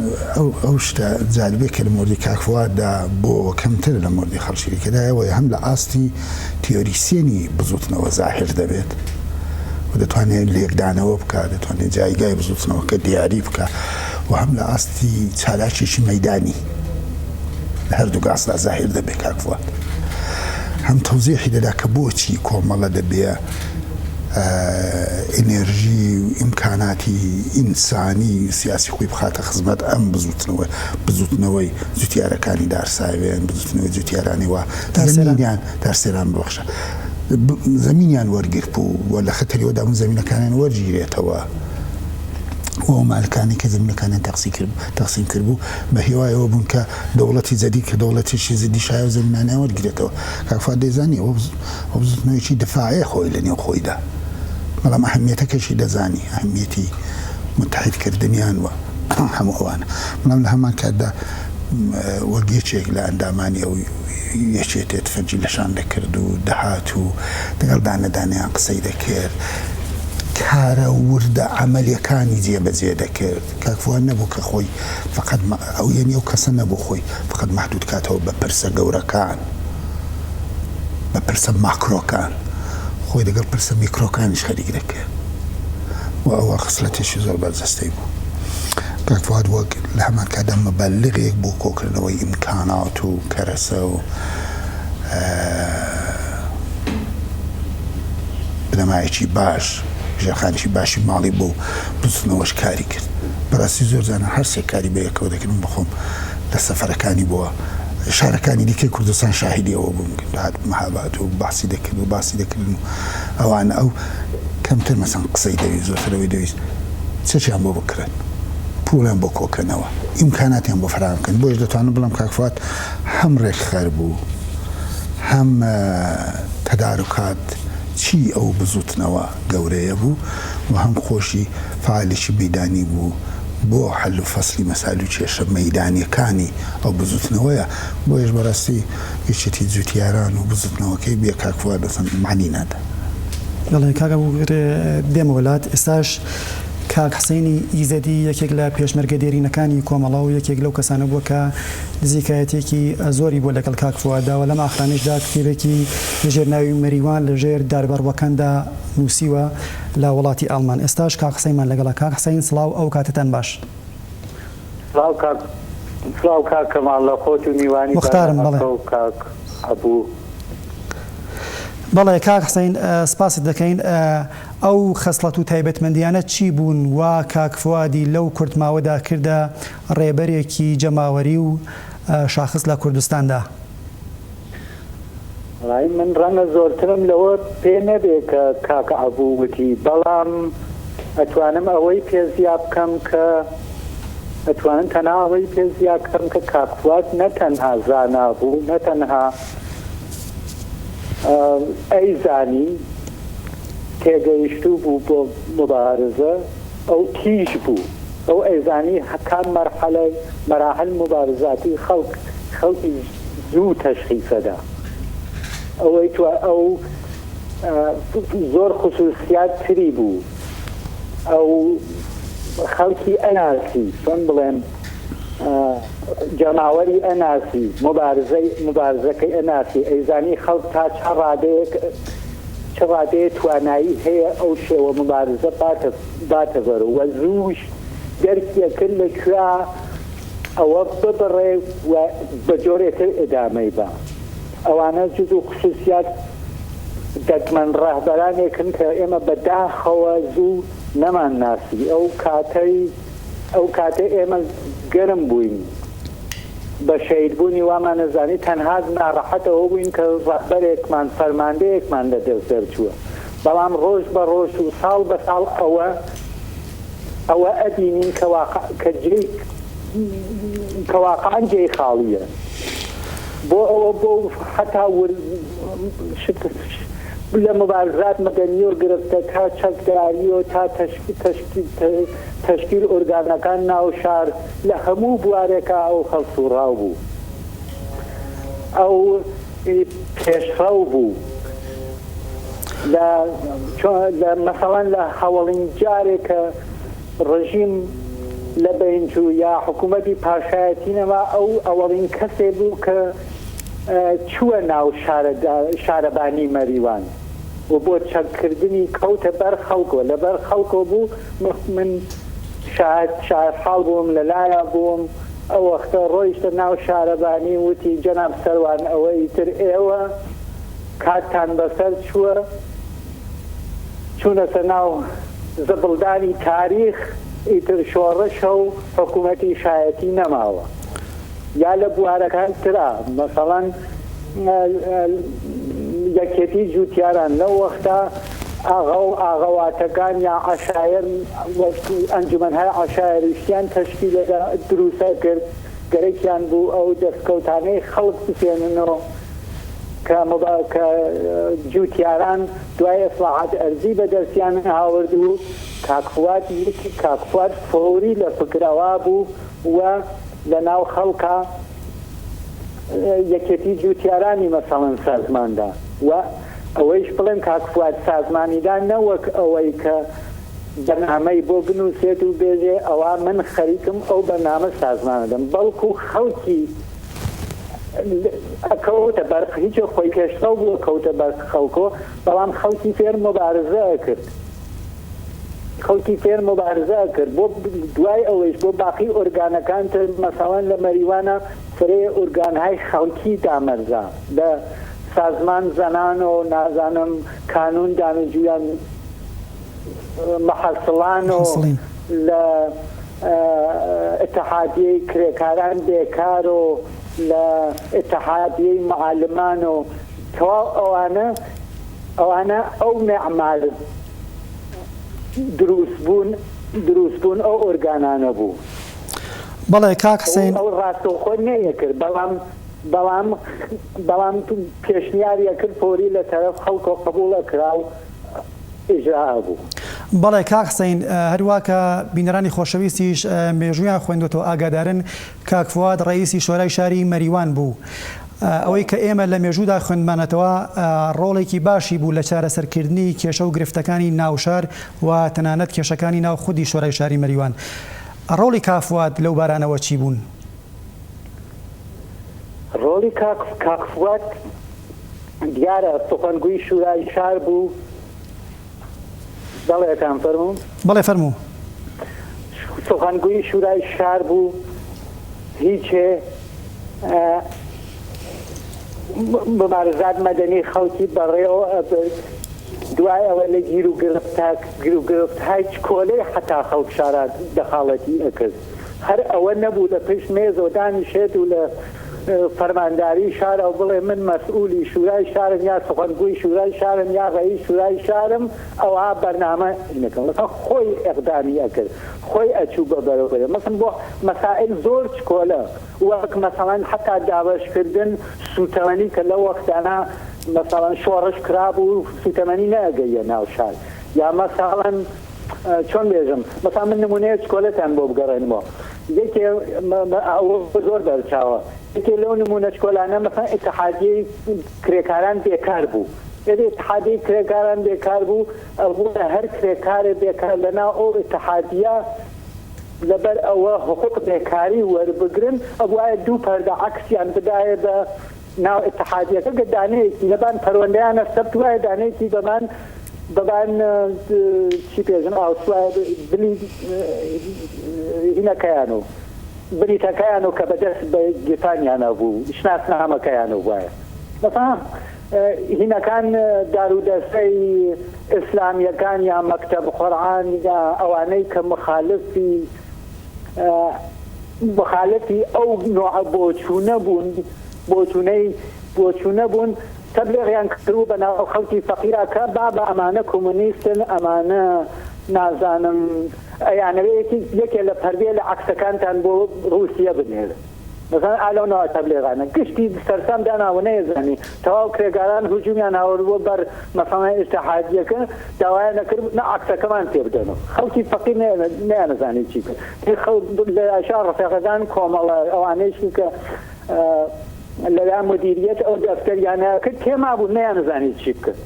ئەو شتە جالبێ کە لە مۆردی کاک فواددا بۆ کەمتر لە مۆردی خەڵشیریکەدایەوەی هەم لە ئاستی تیۆریسیێنی بزوتنەوە زاهر دەبێت و دەتوانێت لێکدانەوە بکات دەتوانێت جایگای بزوتنەوەکە دیاری بکە و هەم لە ئاستی چالاکێکی مەیدانی لە هەردوو گاسدا زاهر دەبێت کاک فواد هەم تەوزیحی دەدا کە بۆچی کۆمەڵە دەبێ ئێنێرژی و ئیمکاناتی ئینسانی سیاسی خۆی بخاتە خزمەت ئەم بزوتنەوەی جوتیارەکانی دارساوێن بزوتنەوەی جوتیارانی وە زەمینیان دارسێران ببەخشە زەمینیان وەرگرت بوو و لە خەتەریەوەدا ئەم زەمینەکانیان وەرگیرێتەوە و مالکانی کە زەمینەکانیان تەقسیم کرد بوو بە هیوایەوە بوون کە دەوڵەتی جەدید کە دەوڵەتێکی زیدی شایە و زەمینانیان وەرگرێتەوە کاک فواد دەیزانی ئەو بزوتنەوەیەکی دفاعی خۆی لە نێو خۆیدا بەڵام ئەهەمیەتەکەشی دەزانی ئەهەمیەتی متحیدکردنیان وە هەموو ئەوانە بەڵام لە هەمان کاتدا وەک یەکێک لە ئەندامانی ئەو یەکێتێت فەرجی لەشان دەکرد و دەهات و لەگەڵ دانەدانیان قسەی دەکرد کارە وردە عملیەکانی جێبەجێ دەکرد کاکفوان نەبوو کە خۆی فقط ئەو یعنی ئەو کەسە نەبوو خۆی فقط محدود کاتەوە بە پرسە گەورەکان بە پرسە ماکرۆکان خۆی دەگەڵ پرسە میکرۆکانیش خەریک دەکرد و ئەوە خسلەتێکی زۆر بەرجەستەی بوو. کاکفواد وەک لە هەمان کادا مەبەلغێک بۆ کۆکردنەوەی ئیمکانات و کەرەسە و بنەمایەکی باش ژێرخانێکی باشی ماڵی بۆ بچنەوەش کاری کرد. بەڕاستی زۆر جاران هەر سێ کاری بەیەکەوە دەکردن بخۆم لە سەفەرەکانی بووە شارەکانی دیکەی کوردستان شاهیدیەوە بووم هات مەهاباد و باسی دەکرد و باسی دەکردن و ئەوانە ئەو کەمتر مەسەن قسەی دەویست زۆرترەوەی دەویست چەچیان بۆ بکرێن پوڵیان بۆ کۆکردنەوە ئیمکاناتیان بۆ فراوانکردن بۆش دەتوانم بڵم کاکفوات هەم ڕێکخەر بوو هەم تەدارکات چی ئەو بزوتنەوە گەورەیە بوو و هەم خۆشی فعالێکی مەیدانی بوو بۆ حل و فەسلی مەسائل و کێشە مەیدانیەکانی ئەو بزوتنەوەیە بۆیش بەڕاستی هیچێتی جوتیاران و بزوتنەوەکەی بێ کاکفوات دەسەن معنی نادا. بەڵێ کاکە دێمە وڵات ئێستاش کاک حسەینی ئیزەدی یەکێک لە پێشمەرگە دێرینەکانی کۆمەڵە و یەکێک لەو کەسانە بووە کە نزیکایەتێکی زۆری بۆ لەگەڵ کاک فواداوە لەم ئاخرانشدا کتێبێکی لەژێر ناوی مەریوان لەژێر داربەڕوەکاندا نووسیوە لە وڵاتی ئەڵمان. ئێستاش کاک حسەینمان لەگەڵە. کاک حسەین سڵاو ئەو کاتتان باش. سڵاو کاک کەماڵ لە خۆت و میوانی مختارم. بەڵێ کاک هەبوو. بەڵێ کاک حسەین سپاست دەکەین. ئەو خەسڵەت و تایبەتمەندیانە چی بوون وا کاک فوادی لەو کورتماوەدا کردە ڕێبەرێکی جەماوەری و شاخص لە کوردستاندا؟ من ڕەنگە زۆرترم لەوە پێ نەبێ کە کاک هەبوو وتی بەڵام ئەتوانم ئەوەی پێزیا بکەم کە ئەتوانم تەنها ئەوەی پێزیا بکەم کە کاک فواد نەتەنها زانا بوو نەتەنها ئەیزانی تێگەیشتوو بوو بۆ مبارزە ئەو تیژ بوو ئەو ئەیزانی کام مەراحل مبارزاتی خەڵکی زوو تەشخیصەدا ئەوەی تو ئەو زۆر خصوصیات تری بوو ئەو خەڵکی ئەناسی چۆن بڵێن جەماوەری ئەناسی مبارزەکەی ئەناسی ئەیزانی خەڵک تا چ ڕادەیە توانایی هەیە ئەو شێوە مبارزە باتە بەر و زووش دەرکیەکرد لەکوێ ئەوە ببڕێ و بە جۆرێتر ئێدامەی بە ئەوانە جز و خصوصیات دەتمەند ڕاهبەرانێکن کە ئێمە بەداخەوە زوو نەمان ناسی ئەو کاتەی ئێمە گەرم بووین بە شەیدبوونی وامان نەزانی تەنها ناڕەحەتەوە بووین کە ڕەهبەرێکمان فەرماندەیەکمان لە دەست دەرچووە بەڵام ڕۆژ بە ڕۆژ و ساڵ بە ساڵ ئەوە ئەبینین کە واقعاً جێی خاڵیە بۆ ئەوە بۆ حتا لە مبارزات مەدەنیۆ گرفتە تا چەکداریۆ تا تشکیل ئۆرگانەکان ناو شار لە هەموو بوارێکە ئەو خەڵسوڕاو بوو ئەو پێشڕەو بوو مەسەڵەن لە هەوڵین جارێکە ڕژیم لە بەینجوو یا حکوومەتی پاشایەتی نەما ئەو ئەوەڵین کەسێ بوو کە چووە ناو شارەبانی مەریوان و بۆ چەککردنی کەوتە بەر خەڵکۆ لە بەر خەڵکۆ بوو من شارحاڵ بووم لەلایە بووم ئەو وەختە ڕۆیشتە ناو شارەبانی وتی جەناب سەروان ئەوەی تر ئێوە کاتتان بەسەر چووە چوونەتە ناو زەبڵدانی تاریخ ئیتر شۆڕشە و حکوومەتی شایەتی نەماوە یا لە بوارەکان ترا مەسەڵەن یەکێتی جوتیاران لەو وەختە ئاغەواتەکان یا عەشایر ئەنجومەنهای عەشایریشتیان تەشکیلەدا دروستە کرد گەرەکیان بوو ئەو دەستکەوتانەی خەڵک بفێننەوە کە جوتیاران دوای ئەسلاحات ئەرزی بە دەستیان هاورد و کاکفواد فۆری لە فکرەوە بوو و لە ناو خەڵکە یەکێتی جوتیارانی مەسەڵەن سازماندا و ئەوەیش بڵێن کاکفواد سازمانیدا نەوەک ئەوەی کە بەنامەی بۆ بنووسێت و بێژێ ئەوە من خەریکم ئەو بەنامە سازمانەدەم بەڵکو خەڵکی ئەکەوتە بەرخ هیچ خۆی کێشتە بووە کەوتە بەرخ خەڵکۆ بەڵام خەڵکی فێر مبارزە کرد خەڵکی فێر مبارزە کرد بۆ دوای ئەوەش بۆ باقی ئۆرگانەکان تر مەسەڵەن لە مەریوانە فرێ ئۆرگانهای خەڵکی دامەرزا لە سازمان زەنان و نازانم کانون دامەجویان محەسڵان و لە اتحادیەی کرێکاران بێکار و لە اتحادیەی معالمان و تەواو ئەوانە ئەو مێعمار دروستبوون ئەو ئۆرگانانە بوو بەڵێ کاک حسین ئەو ڕاستەوخۆ نەیە کرد بەڵام پێشنیاریە کرد فۆری لە تەرەف خەڵکۆ قبوڵە کرا و ئیجرا بوو بەڵێ کاک حسین هەروە کە بینەرانی خۆشەویستیش مێژویان خوێندوەوە ئاگادارن کاک فواد ڕئیسی شۆرای شاری مەریوان بوو ئەوەی کە ئێمە لە مێژوودا خوێندمانەتەوە ڕۆڵێکی باشی بوو لە چارەسەرکردنی کێشە و گرفتەکانی ناوشار و تەنانەت کێشەکانی ناو خودی شۆرای شاری مەریوان ڕۆڵی کافواد لەو بارانەوە چی بوون؟ ڕۆڵی کاک فواد دیارە سخەنگوی شورای شار بوو بەڵێتان فەرموو بەڵێ فەرموو سخەنگوی شورای شار بوو هیچێ مبارزات مەدەنی خەڵکی بەڕێوە دوای ئەوە لە گیر و گرفت هیچ کۆلەی حتا خەڵک شارە دەخاڵەتی ئەکرد هەر ئەوە نەبوو لە پشت مێزەوە دانیشێت و لە فەرمانداری شارە و بڵێ من مەسئولی شورای شارم یا سخەنگوی شورای شارم یا ڕئیس شورای شارم ئەوە بەرنامە نەکەم مثلا خۆی ئەقدامی ئەکرد خۆی ئەچوو بە بەرەوبەر مثلا بۆ مەسائل زۆر کۆلە وەک مثلا حتا دابەشکردن سوتەمەنی کە لەو وەختانە مثلا شۆڕش کرابوو سوتەمەنی نەگەیە ناو شار یا مثلا چۆن بێژم مثلا من نمونەیە چکۆلەتان بۆ بگەڕێنمەوە یەکێ زۆر دەرچاوە یەکێ لەو نمونە چکۆلانە مثلا اتحادیەی کرێکاران بێکار بوو اتحادیەی کرێکاران بێکار بوو ئەوە هەر کرێکارێ بێکار لەناو ئەو اتحادیە لەبەر ئەوە حقوق بێکاری وەربگرن ئەوایە دوو پەردە عەکسیان بدایە بە ناو اتحادیەکە کە دانەیەکی لەبان پەروەندەیانە سەبت وایە دانەیەکی بەمان چی پێژن ئاوسوای بلی هینەکەیان و بریتەکەیان و کە بەدەست بە گێتانیانە بوو شناسنامەکەیان و وایە بەفام هینەکان دارودەستەی ئیسلامیەکان یا مەکتەب قورئان یا ئەوانەی کە مخالفی ئەو نوع بۆچوونە بوون تبلیغیان کردو بەناو خەڵکی فەقیرە کە بابە ئەمانە کۆمونیستن ئەمانە نازانم ئەیانەوەیەکی یەکێ لە پەردێ لە عەکسەکانتان بۆ رووسیە بنێر مثلا ئالۆنەوە تەبلیغانە گشتی سەرسام داناوە نەیەزانی تەواو کرێگاران هجومیان هاوردبووە بەر مەسەڵەن ئیتحادیەکە داوایان نەکرد نە عەکسەکەمان تێ بدەنەوە خەڵکی فەقیر نەیانەزانی چی کرد لە ئاشا ڕەفیقەکان کۆمەڵە ئەوانەیشی کە لەلا مدیریت ئەو دەفتەریانە کرد تێما بوو نەیانەزانی چی بکرد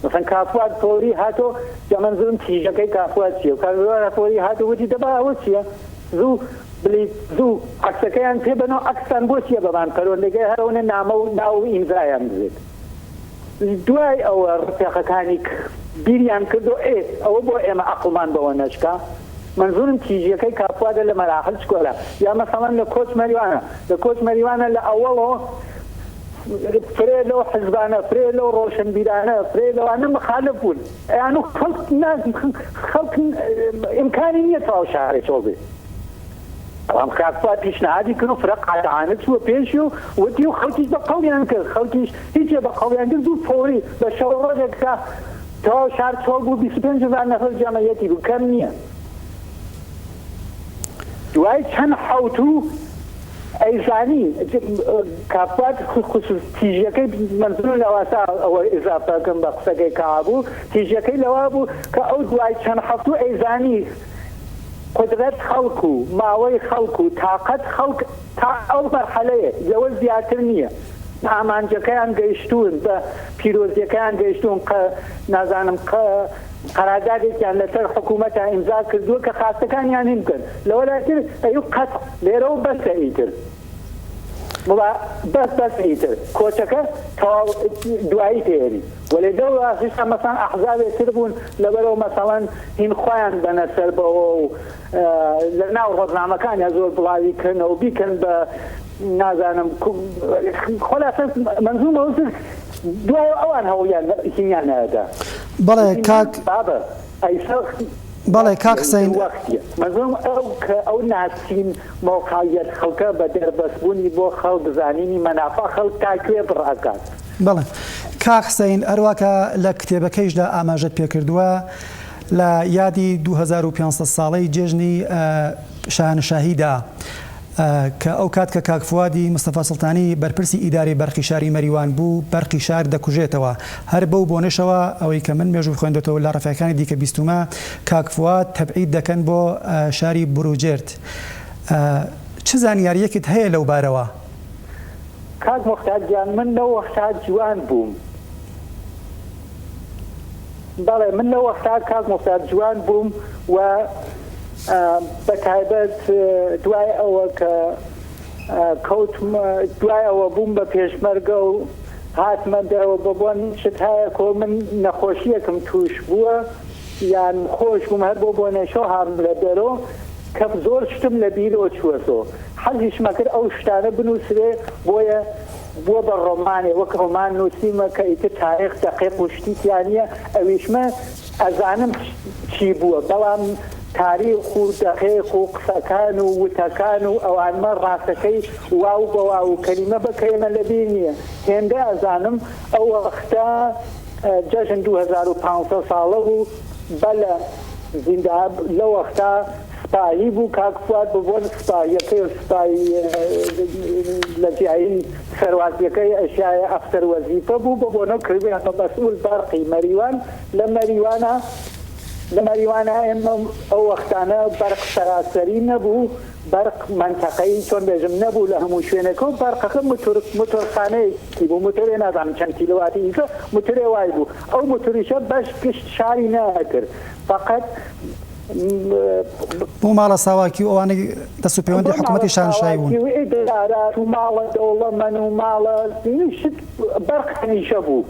مثلا کافواد فۆری هاتۆ جەمەنزم تیژەکەی کافواد چییە کارۆرە فۆری هاتۆ وتی دەبا ئەوە چییە زوو بلی زوو عەکسەکەیان پێ بنەوە عەکسان بۆ چییە بەمان پەروەردەگای هەرەوەنە نامە و ناو و ئیمزایان بزێت دوای ئەوە ڕفیقەکانی بیریان کردو ئەوە بۆ ئێمە عەقڵمان بەوە نەشکا منظورم تیژیەکەی کافوادە لە مەراحل چکۆلە یا مەسەڵەن لە کۆچ مەریوانە لە ئەوەڵەوە فرێ لەو حزبانە فرێ لەو ڕۆشنبیرانە فرێ لەوانە مخالف بوون یان خەڵک ئیمکانی نییە تەواو شارێکەوە بێ ئەم کافواد پیشنهادی کرد و فرە قاتعانە چووە پێشی و وتی و خەڵکیش بە قەولیان کرد خەڵکیش هیچێ بە قەولیان کرد و فۆری بە شەو ڕۆژێکدا تەواو شار چۆڵ بوو 25,000 نەفەر جەمەعەتی بوو کەم نییە دوای چەند حەوتوو ئەیزانی کافواد خصوص تیژەکەی منزور لەواسا ئەوە ئیزافەکەم بە قسەکەی کابوو تیژەکەی لەوا بوو کە ئەو دوای چەند هەفتوو ئەیزانی قدرەت خەڵک و ماوەی خەڵک و تاقەت خەڵک تا ئەو مەرحەلەیە لەوە زیاتر نییە ئامانجەکەیان گەیشتون بە پیرۆزیەکەیان گەیشتون نازانم قەراردادێکیان لەسەر حکوومەتە ئیمزا کردووە کە خاستەکانیان هین بکەن لەوەلاتر ئەیوب قەت لێرەوە بەسە ئیتر بەس ئیتر کۆچەکە دوایی تێری وەلێ دەوڕاستیشتا مەسان ئەحزابێتتر بوون لەبەرەوە مەسەڵەن هین خۆیان بەنە سەربەوە و لە ناو ڕۆژنامەکانیان زۆر بڵاوی کردنەوە بیکەن بە نازانم خۆلاسە منزومەوە دوای ئەوان هەوڵیان هینیان نەدا بەڵێ بەڵێ کاک حسین مەزم ئەو کە ئەو ناسین مۆقعیەت خەڵکە بە دەربەسبوونی بۆ خەڵ بزانینی مەنافع خەڵک تاکوێ بڕاکات بەڵێ کاک حسین ئەروواکە لە کتێبەکەیشدا ئاماژەت پێکردووە لە یادی 2500 ساڵەی جێژنی شاهنشاهیدا کە ئەو کات کە کاک فوادی مستەفا سڵتانی بەرپرسی ئیداری بەرقی شاری مەریوان بوو بەرقی شار دەکوژێتەوە هەر بەو بۆنشەوە ئەوەی کە من مێژوو خوێندێتەوە لە ڕفەکانی دیکە بیستومە کاک فواد تەبعید دەکەن بۆ شاری بروجێرد چ زانیاریەکت هەیە لەو بارەوە؟ کاک مختارگیان من لەو وەختا جوان بووم بەڵێ من لەو وەختا کاک مختار جوان بووم و بەتایبەت دوای ئەوە کە دوای ئەوە بووم بە پێشمەرگە و هاتمە دەرەوە بەبوون شت هەیە کۆ من نەخۆشیەکم توش بووە یان خۆش بووم هەر بۆ نێشۆ هام لە دەرەوە کە زۆر شتم لە بیرەوە چووەتەوە حەزیشمە کرد ئەو شتانە بنووسرێ بۆ بە ڕۆمانێ وەک ڕۆمان نووسیمە کە ئیتر تاریخ دەقیق و شتیانە ئەویشمە ئەزانم چی بووە بەڵام تاریخ و دەقیق و قسەکان و وتەکان و ئەوانمە ڕاستەکەی واو بە واو و کەلیمە بەکەیمە لەبیر نییە هێندە ئەزانم ئەو وەختە جەژن 2500 ساڵە بوو بەلە زیندە لە وەختە سپایی بوو کاک فواد ببوون سپایەکەی سپایی لە جیایی سەروازیەکەی ئەشیای ئەفسەر وەزیفە بوو ببوونە کردوێنە مەسئول بەرقی مەریوان لە مەریوانە ئێمە ئەو وەختانە بەرق سەراسەری نەبوو بەرق منتەقەی چۆن بێژم نەبوو لە هەموو شوێنەکە و بەرقەکە مۆتۆرخانەیەکی بوو مۆتۆرێ نازانم چەند کیلۆواتی کە مۆتۆرێ وای بوو ئەو مۆتۆریشە بەش گشت شاری نەکرد فقط بۆ ماڵە ساواکی ئەوانەی دەست و پەیوەندی حکوومەتی شاهنشاهی بوون ئیدارات و ماڵە دەوڵەمەند و ماڵە شت بەرق هەمیشە بوو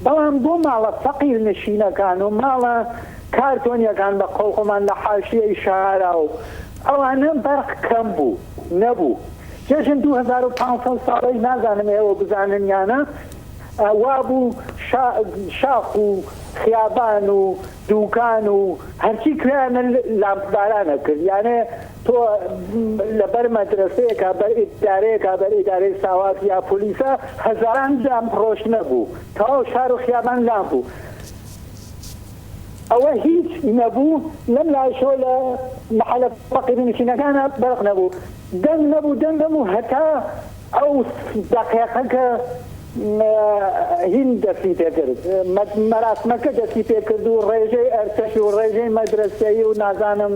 بەڵام بۆ ماڵە فەقیر نشینەکان و ماڵە کارتۆنیەکان بە قۆڵخۆمان لە حاشیەی شارە و ئەوانە بەرق کەم بوو نەبوو جێژن 2500 ساڵی نازانم ئێوە بزانن یانە وابوو شاخ و خیابان و دووکان و هەرچی کریانە لامپدارانە کرد یانێ تۆ لەبەر مەدرسەیەکە بەر ئیدارەیەکە بەر ئیدارەی ساوات یا پۆلیسە هەزاران لامپ ڕۆشن نەبوو تەواو شار و خیابان لام بوو ئەوە هیچ نەبوو لەم لاشۆ لە محەلە فەقیر نشینەکانە بەرق نەبوو دەنگ نەبوو هەتا ئەو دەقیقە کە هین دەستی پێکرد مەراسمەکە دەستی پێکرد و ڕێژەی ئەرتەشی و ڕێژەی مەدرسەیی و نازانم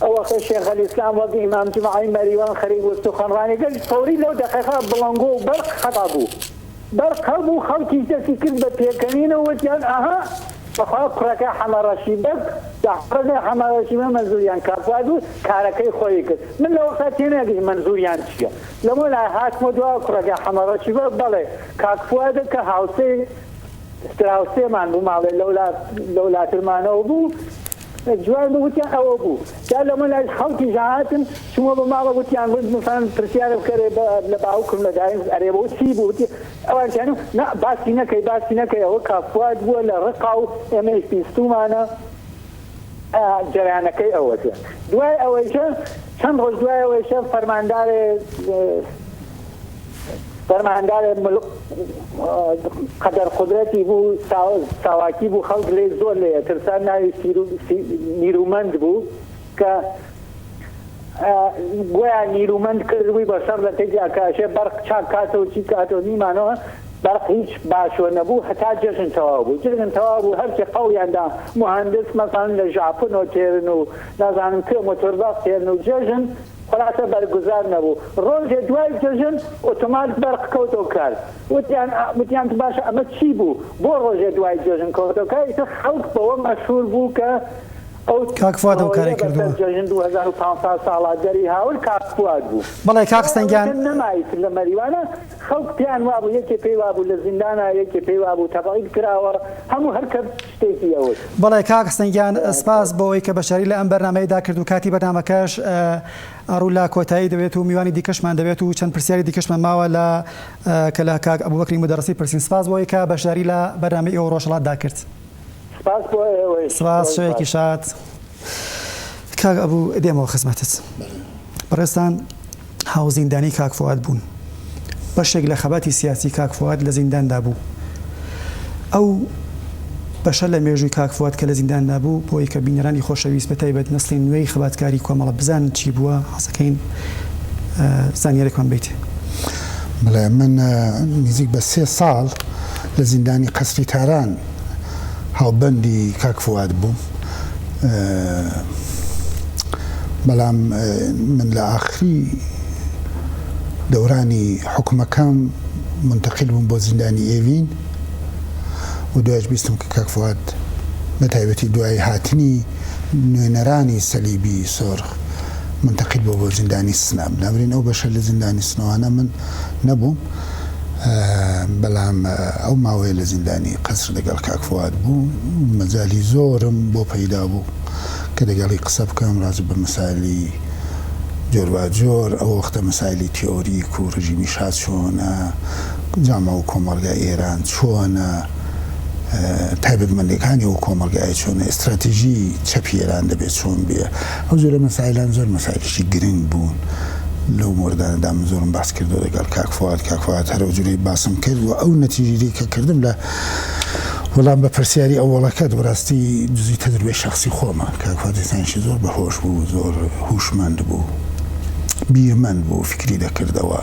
ئەوەخە شێخ ئەلیسلام وەک ئیمام جومعەی مەریوان خەریک و سوخەنڕانی گەل فەوری لەو دەقیقە بڵەنگۆ و بەرق خەتا بوو بەرق هەبوو خەڵکی دەستی کرد بە پێکەنینەوە وتیان ئاها بەخوا کوڕەکە حەمەڕەشی بەک داڕەکەی حەمەڕەشیمە مەنزوریان کارفاد و کارەکەی خۆی کرد من لە وەختا تێنەگەی مەنزوریان چییە لەمە لای هاتمە دوا کوڕەکە حەمەڕەشی بە بەڵێ کاکفوادە کە هاوسەی استراوسێمان بوو ماڵێ لەولاترمانەوە بوو جوان وتیان ئەوە بوو جا لەمە لای خەڵکی ژاهاتن چوومە بە ماڵە وتیان مثلا پرسیارە بکەرێ لە باوکم لە دایم ئەرێبەوە چی بوو وتی ئەوانیان نا باسی نەکەی ئەوە کاکفواد بووە لە ڕقا و ئێمە بیستومانە جەرانەکەی ئەوەتە دوای ئەوەیشە چەند ڕۆژ دوای ئەوەیشە فەرماندارێ قەدەر قودرەتی بوو ساواکی بوو خەڵک لێ زۆر لێ ترسان ناوی نیرومەند بوو کە گویا نیرومەند کردبووی بەسەر لە تێجاکاشێ بەرق چاک کاتەوە چی کاتەوە نیمانەوە بەرق هیچ باشۆ نەبوو هەتا جێژن تەواو بوو هەرچی قەڵیاندا مهندس مەسان لە ژاپۆنەوە تێرن و نازانم کێ مۆتۆرباس تێرن و جێژن خلاصە بەرگزار نەبوو ڕۆژێ دوای جژن ئۆتۆمات بەرق کەوتەوە کار وتیان باشە ئەمە چی بوو بۆ ڕۆژێ دوای جژن کەوتەوە کار ئیتر خەڵک بەوە مەشهور بوو کە کاک فواد ئەو کارێک کردووە جژن 2500 ساڵاتگەری هاول کاک فواد بوو بەڵێ کاک ستەنگیان نەمایتر لە مەریوانە خەڵک پێیان وابوو یەکێ پێی وابوو لە زیندانە یەکێ پێی وابوو تەبعید کراوە هەموو هەر کەس شتێکی ئەوە بەڵێ کاک ستەنگیان سپاس بۆەوەی کە بەشاری لە ئەم بەرنامەیەدا کرد و کاتی بەرنامەکەش ئەڕوو لە کۆتایی دەبێت و میوانی دیکەشمان دەبێت و چەند پرسیاری دیکەشمان ماوە لە کە لە کاک ئەبوبەکری مدەڕسی پرسین سپاس بۆەوەی کە بەشداری لە بەرنامەی ئێوە ڕۆژهەڵاتدا کرد سپاس بۆ ئێوەی سپاس شەوێکی شاد کاک ئەبوو دێمەوە خزمەتت بەڕێستان هاوزیندانی کاک فواد بوون بەشێک لە خەباتی سیاسی کاک فواد لە زینداندا بوو ئەو بەشە لە مێژووی کاک فواد کە لە زینداندا بوو بۆی کە بینەرانی خۆشەویست بە تایبەت نەسڵی نوێی خەباتکاری کۆمەڵە بزان چی بووە حەزەکەین زانیارێکمان بیت. بەڵێ من نزیک بە 3 ساڵ لە زیندانی قەسری تاران هاوبەندی کاک فواد بووم بەڵام من لە ئاخری دەورانی حکومەکەم منتەقل بووم بۆ زیندانی ئێوین و دوایش بیستم کە کاک فواد بە تایبەتی دوای هاتنی نوێنەرانی سەلیبی سۆرخ منتەقل بۆ زیندانی سنەم نابرین ئەو بەشە لە زیندانی سنەوانە من نەبووم بەڵام ئەو ماوەیە لە زیندانی قەسر لەگەڵ کاک فواد بوو مەجالی زۆرم بۆ پەیدا بوو کە دەگەڵی قسە بکەم ڕازی بە مەسایلی جۆر ئەو وەختە مەسایلی تیۆریک و ڕژیمی شاد چۆنە جامە و کۆمەڵگای ئێران چۆنە تایبەتمەندەکانی و کۆمەڵگای چۆنە ئستراتیژی چەپی ئێران دەبێت چۆن بێ ئەو زۆرە مەسایلان زۆر مەسایلشی گرنگ بوون لەو مۆردانەدا من زۆرم باس کردو لەگەڵ کاک فواد هەرە جوری باسم کرد و ئەو نەتیجەی کە کردم لە وەڵام بە پرسیاری ئەوڵەکەت بەڕاستی جزئی تەجروبەی شەخسی خۆمە کاک فواد ئینسانێکی زۆر بەهۆش بوو زۆر هوشمەند بوو بیرمەند بوو فکری دەکردەوە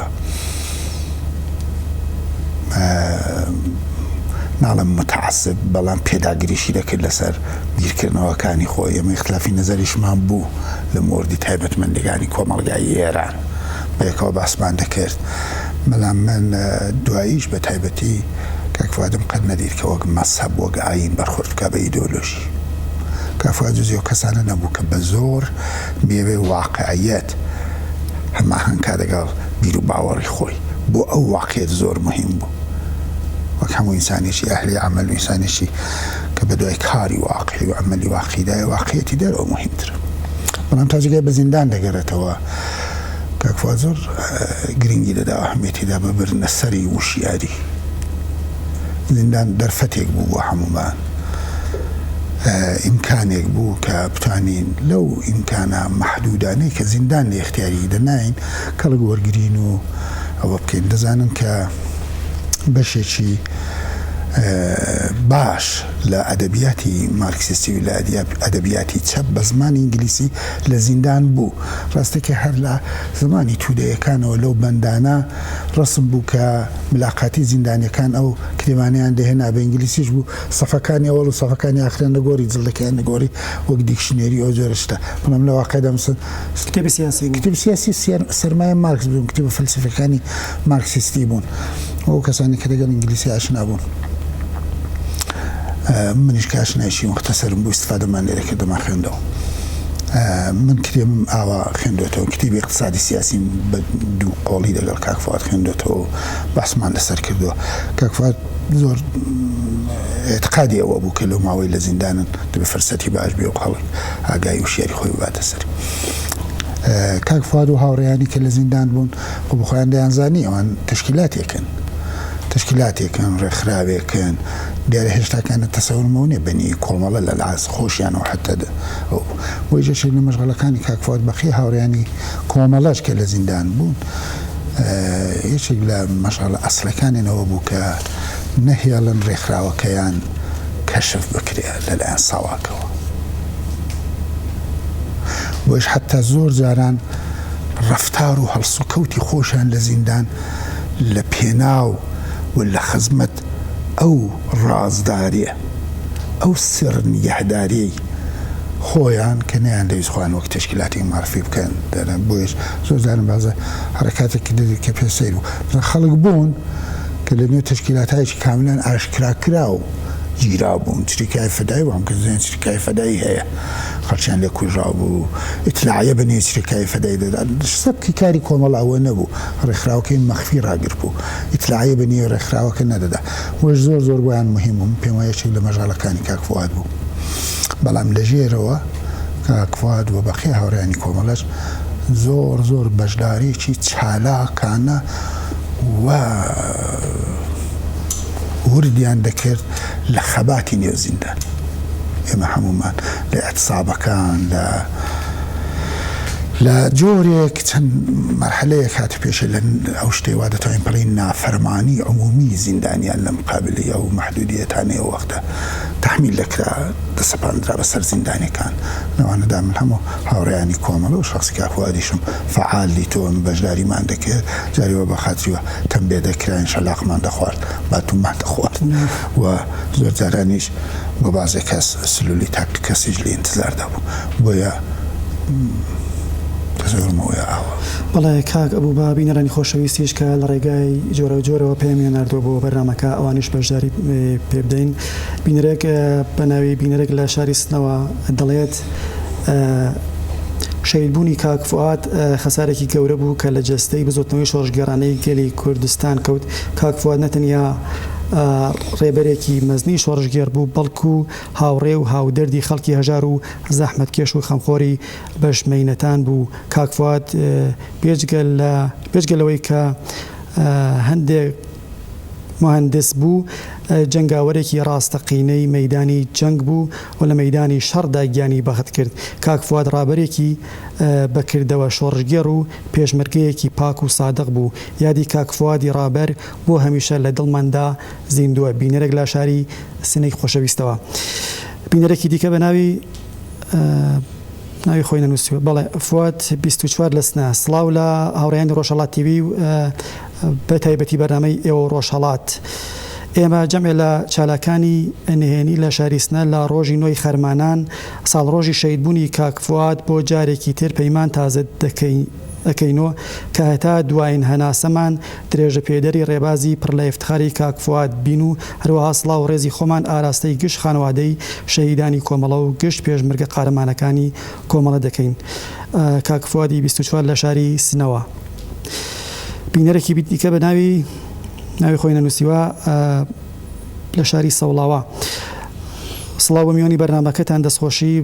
ناڵم متعسب بەڵام پێداگریشی دەکرد لەسەر بیرکردنەوەکانی خۆی ئەمە اختلافی نەزەریشمان بوو لە مۆردی تایبەتمەندەکانی کۆمەڵگای ئێران بەیەکەوە باسمان دەکرد بەڵام من دواییش بە تایبەتی کاک فوادم قەت نەدیر کە وەک مەسەب وەک ئاین بەرخورد بکە بە ئیدۆلۆژی کاک فواد جزئی ئەو کەسانە نەبوو کە بە زۆر بێوێ واقعیەت هەماهەنگا لەگەڵ بیر و باوەڕی خۆی بۆ ئەو واقعیەت زۆر مهم بوو وەک هەموو ئینسانێکی ئەهلی عەمەل و ئینسانێکی کە بە دوای کاری واقعی و عەمەلی واقعیدایە واقعیەتی دەرەوە مهمترە بەڵام تا جگای بە زیندان دەگەڕێتەوە کاک فواد زۆر گرنگی دەدا ئەهمیەتیدا بە بردنە سەری وشیاری زیندان دەرفەتێک بوو بۆ هەمومان ئیمکانێک بوو کە بتوانین لەو ئیمکانە مەحدودانەی کە زیندان لە اختیاری دەناین کەڵک وەرگرین و ئەوە بکەین دەزانم کە بەشێکی باش لە ئەدەبیاتی مارکسیستی و لە ئەدەبیاتی چەپ بە زمانی ئینگلیسی لە زیندان بوو ڕاستەکە هەر لە زمانی تودەیەکانەوە لەو بەندانە ڕسم بوو کە ملاقاتی زیندانیەکان ئەو کتێبانیان دەهێنا بە ئینگلیسیش بوو سەفەکانی ئەوڵ و سەفەکانی ئاخرێن نەگۆری جڵەکەیان نەگۆری وەک دیکشنێری ئەو جۆرەشتە بەڵام لە واقعدا کتێبی سیاسی سەرمایە مارکس بوون کتێبە فەلسفەکانی مارکسیستی بوون ئەو کەسانی کە لەگەڵ ئینگلیسی ئاشنا بوون منیش کاشنایشی مختصرم بوو استفادەمان لێ دەکردەمە خوێندەوە من کتێبم ئاوا خوێندوێتەوە کتێبی اقتصادی سیاسی بە دوو قۆڵی لەگەڵ کاک فواد خوێندوێتەوە باسمان لەسەر کردووە کاک فواد زۆر اعتقادی ئەوە بوو کە لەو ماوەی لە زیندانن دەبێ فرسەتی باش بێ و خەڵک ئاگای وشیاری خۆی بباتە سەر کاک فواد و هاوڕێیانی کە لە زیندان بوون خۆ بخۆیان دەیانزانی ئەوان تشکیلاتێکن ڕێکخراوێکن دیارە هێشتاکانە تەسەورمەوە نیە بەنی کۆمەڵە لە لاس خۆشیانەوە حتا بۆی جێشێک لە مەشغەڵەکانی کاک فواد بەخی هاوڕێیانی کۆمەڵەش کە لە زیندان بوون یەکێک لە مەشغەڵە ئەسڵەکانێنەوە بوو کە نەهێڵن ڕێکخراوەکەیان کەشف بکرێ لەلایەن ساواکەوە بۆیش حتا زۆر جاران ڕەفتار و هەڵسوکەوتی خۆشیان لە زیندان لە پێناو و لە خزمەت ئەو ڕازداریە ئەو سر نیگەهداری خۆیان کە نەیان دەویست خۆیان وەک تشکیلاتی معرفی بکەن بۆیش زۆر جارم بازە حرکاتێکی کە پێ سەیر بوو خەڵک بوون کە لە نوێ تشکیلاتایکی کاملان ئاشکرا کرا و گیرا بوون چریکای فەدایی وام کە زێن چریکای فەدایی هەیە خەڵکیان لێ کوژرا بوو ئیتلاعیە بەنێ چریکای فەدایی دەدا سەبکی کاری کۆمەڵ ئەوە نەبوو ڕێکخراوەکەی مەخفی ڕاگر بوو ئیتلاعیە بەنێ ڕێکخراوەکە نەدەدا وەش زۆر زۆر بۆیان مهم بوو پێم وایە یەکێک لە مەژاڵەکانی کاک فواد بوو بەڵام لەژێرەوە کاک فواد و بەقیە هاوڕێیانی کۆمەڵەش زۆر زۆر بەشداریی چالاکانە و وردیان دەکرد لە خەباتی نێو زیندان ئێمە هەمومان لە ئەتسابەکان لە جۆرێک چەند مەرحەلەیەک هاتە پێشە لە ئەو شتێوا دەتوانین بڵین نافەرمانی عمومی زیندانیان لە مقابلی ئەو مەحدودیەتانەیە وەختە تحمیل دەکرا دەسەپاندرا بەسەر زیندانەکان لەوانەدا من هەموو هاوڕێیانی کۆمەڵە و شخصی کاک فوادیشم فعالی تۆ بەشداریمان دەکرد جاریوە بە خاتریوە تەمبێ دەکراین شەلاقمان دەخوارد باتوممان دەخوارد و زۆر جارانیش بۆ بازێک کەس سلولی کەسیش لە ئینتزاردا بوو بۆیە بەڵێ کاک ئەبوو بە بینەرانی خۆشەویستیش کە لە ڕێگای جۆرە و جۆرەوە پێمیان نردووە بۆ بەرنامەکە ئەوانش بەشداری پێ بدەین بینەرێک بە ناوی بینەرێک لە شاری سنەوە دەڵێت شەیدبوونی کاک فواد خەسارێکی گەورە بوو کە لە جەستەی بزۆتنەوەی شۆڕژگەڕانەی گەلی کوردستان کەوت کاک فواد نەتەنیا ڕێبەرێکی مەزنی شۆڕژگێر بوو بەڵکو هاوڕێ و هاودەردی خەڵکی هەژار و زەحمەتکێش و خەمخۆری بەشمەینەتان بوو کاک فواد پێشگەلەوەی کە هەندێک مهندس بوو جنگاوەرێکی ڕاستەقینەی مەیدانی جەنگ بوو و لە مەیدانی شەڕدا گیانی بەخت کرد کاک فواد ڕابەرێکی بەکردەوە شۆڕژگێر و پێشمەرگەیەکی پاک و سادق بوو یادی کاک فوادی ڕابەر بۆ هەمیشە لە دڵماندا زیندووە بینەرێک لە شاری سنەی خۆشەویستەوە بینەرێکی دیکە بە ناوی خۆی نەنووسیوە بەڵێ فواد 24 لە سنە سڵاو لە هاوڕێیانی ڕۆژهەڵات تیوی بە تایبەتی بەرنامەی ئێوە ڕۆژهەڵات ئێمە جەمع لە چالاکانی نهێنی لە شاریسنە لە ڕۆژی نۆی خەرمانان ساڵڕۆژی شەیدبوونی کاک فواد بۆ جارێکی تر پەیمان تازە ئەکەینەوە کە هەتا دوایین هەناسەمان درێژە پێدەری ڕێبازی پڕ لە ئیفتخاری کاک فواد بین و هەروەها سڵاو ڕێزی خۆمان ئاراستەی گشت خانەوادەی شەهیدانی کۆمەڵە و گشت پێشمەرگە قارەمانەکانی کۆمەڵە دەکەین کاک فوادی 24 لە شاری سنەوە بینەرێکی دیکە بە ناوی خۆی نەنووسیوە لە شاری سەوڵاوە سڵاو میۆنی بەرنمەکەتان دەستخۆشی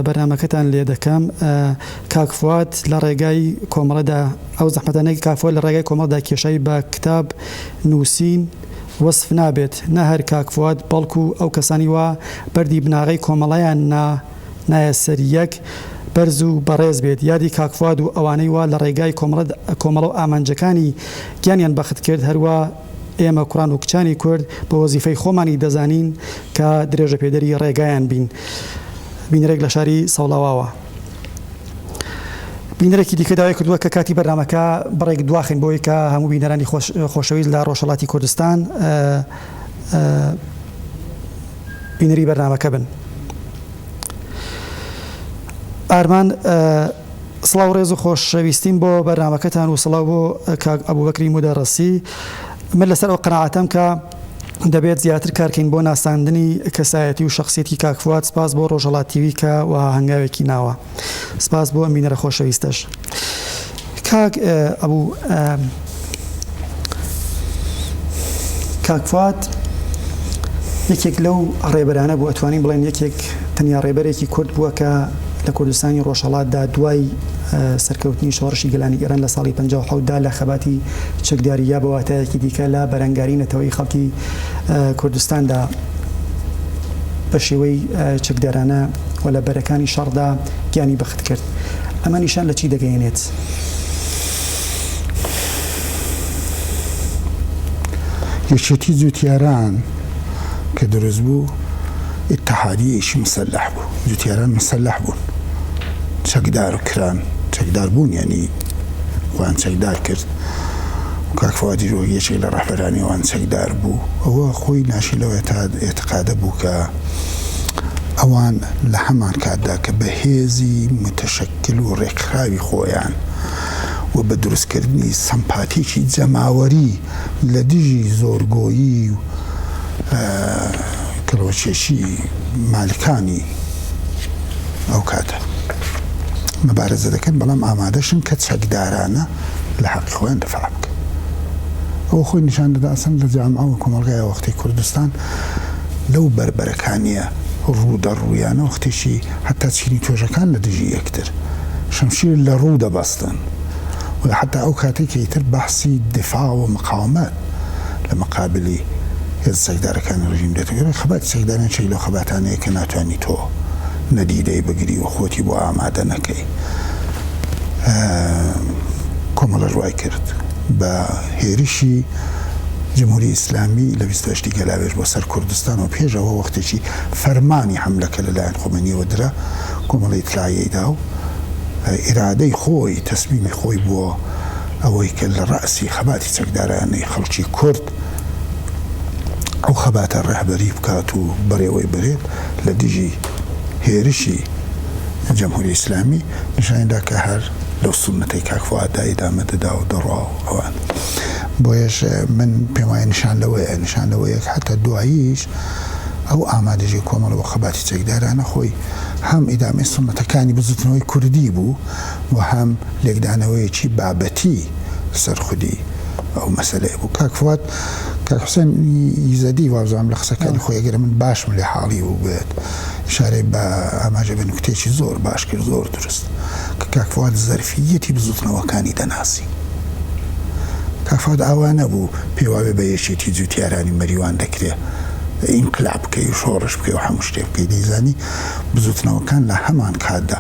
بەرنمەکەتان لێ دەکەم کاک فواد لە ڕێگای کۆمەڵەدا ئەو زەحمەتانەی کاک فواد لە ڕێگای کۆمەڵدا کێشەی بە کتاب نووسین وەصف نابێت نە هەر کاک فواد بەڵکو ئەو کەسانی وا بەردی بناغی کۆمەڵەیان نایە سەریەک بەرز و بەڕێز بێت یادی کاک فواد و ئەوانەی وا لە ڕێگای کۆمەڵە و ئامانجەکانی گیانیان بەخت کرد هەروە ئێمە کوڕان و کچانی کورد بە وەزیفەی خۆمانی دەزانین کە درێژە پێدەری ڕێگایان بین بینەرێک لە شاری سەوڵاواوە بینەرێکی دیکە داوای کردووە کە کاتی بەرنامەکە بڕێک دواخین بۆی کە هەموو بینەرانی خۆشەویست لە ڕۆژهەڵاتی کوردستان بینەری بەرنامەکە بن ئارمان سڵاو ڕێز و خۆشەویستیم بۆ بەرنامەکەتان و سڵاو بۆ کاک ئەبوبەکری مودەڕەسی من لەسەر ئەو قەناعەتەم کە دەبێت زیاتر کارکەین بۆ ناساندنی کەسایەتی و شخصیەتی کاک فواد سپاس بۆ ڕۆژهەڵات تیوی کە و هەنگاوێکی ناوە سپاس بۆ ئەم بینەرە خۆشەویستەش کاک ئەبوو کاک فواد یەکێک لەو ڕێبەرانە بوو ئەتوانین بڵێن یەکێک تەنیا ڕێبەرێکی کورد بووە کە لە کوردستانی ڕۆژهەڵاتدا دوای سەرکەوتنی شۆڕشی گەلانی ئێران لە ساڵی 57دا لە خەباتی چەکداریە بە واتایەکی دیکە لە بەرەنگاری نەتەوەی خەڵکی کوردستاندا بە شێوەی چەکدارانە و لە بەرەکانی شەڕدا گیانی بەخت کرد ئەمە نیشان لە چی دەگەیەنێت؟ یەکێتی جوتیاران کە دروست بوو اتحادیەیەکی مسلح بوو جوتیاران مسلح بوون چەکدار و کران چەکدار بوون یعنی خۆیان چەکدار کرد کاک فوادی یەکێک لە ڕەهبەرانی ئەوان چەکدار بوو ئەوە خۆی ناشی لەوە ئێتقادە بوو کە ئەوان لە هەمان کاتدا کە بە هێزی متشکل و ڕێکخراوی خۆیان و بە دروستکردنی سەمپاتیکی جەماوەری لە دژی زۆرگۆیی و کڵۆکێشی مالکانی ئەو کاتە مەبارەزە دەکەن، بەڵام ئامادەشن کە چەکدارانە لە حەقی خۆیان دەفاع بکەن. ئەوە خۆی نیشان دەدا ئەسەن لە جامعە و کۆمەڵگای وەختی کوردستان لەو بربەرەکانیە ڕوودەڕوویانە وەختێکی حتا چینی تۆژەکان لە دژی یەکتر شەمشیر لە ڕوو دەبەستن و حتا ئەو کاتێک ئیتر بەحسی دفاع و مقاومەت لە مقابلی هێز چەکدارەکانی ڕژیم دێتەوە. خەبات چەکداران چی لەو خەباتانەیە کە ناتوانانی تۆ نەدیدەی بگری و خۆتی بۆ ئامادە نەکەی. کۆمەڵە ڕوای کرد بە هێرشی جمهوری ئیسلامی لە 28 گەلاوێژ بۆ سەر کوردستان و پێشەوە وەختێکی فەرمانی حملەکە لەلایەن خۆمەنیەوە درا، کۆمەڵی ئیتلایەیدا و ئیرادەی خۆی تەسمیمی خۆی بۆ ئەوەی کە لە ڕاسی خەباتی چەکدارانەی خەڵکی کورد ئەو خەباتە ڕێحبەری بکات و بەڕێوەی برێت لە دژی هێرشی جمهوری ئیسلامی نیشانیدا کە هەر لەو سونەتەی کاک فواددا ئیدامە دەدا و دەڕوا و ئەوان. بۆیەش من پێم وایە نیشان لەوەیە حتا دواییش ئەو ئامادەژی کۆمەڵە بۆ خەباتی چەکدارانە خۆی هەم ئیدامی سونەتەکانی بزوتنەوەی کوردی بوو و هەم لێکدانەوەیەکی بابەتی سەرخودی ئەو مەسەلەیە بوو. کاک فواد کاک حوسێن یزەدی وابزانم لە قسەکانی خۆی ئەگەرە من باشم لێ حاڵی بوو بێت شارەی بە ئاماژە بە نوکتێکی زۆر باش کرد، زۆر درست، کە کاک فواد زەرفیەتی بزوتنەوەکانی دەناسی. کاک فواد ئاوا نەبوو پێواوێ بە یەکێتی جوتیارانی مەریوان دەکرێت ئینقلاب بکەی و شۆڕش بکەی و هەموو شتێ بکەی. دەیزانی بزوتنەوەکان لە هەمان کاتدا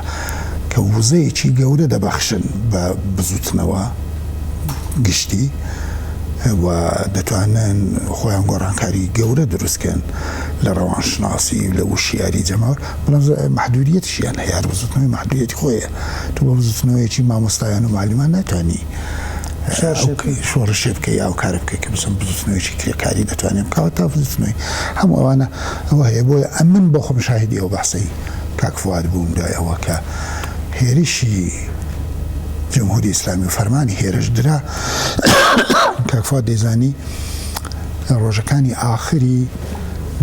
کە وزەیەکی گەورە دەبەخشن بە بزوتنەوە گشتی و دەتوانن خۆیان گۆڕانکاری گەورە دروستکەن لە ڕەوانشناسی لە وشیاری جەماوەر، بەڵام مەحدودیەتیشیان هەیە، بزوتنەوەی مەحدودیەتی خۆیە. تو بە بزوتنەوەیەکی مامۆستایان و معلمان ناتوانی شۆڕشێ بکەی یا کارە بکەی کە بزن بزوتنەوەیکی کرێکاری دەتوانێت بکەوە تا بزوتنەوەی هەموو ئەوانە ئەوە هەیە. بۆیە ئەمن بۆ خۆم شاهدی ئەو بەحسەی کاک فواد بووم دوای ئەوە کە هێرشی جمهوری ئیسلامی و فەرمانی هێرش درا. کاک فواد دەیزانی ڕۆژەکانی ئاخری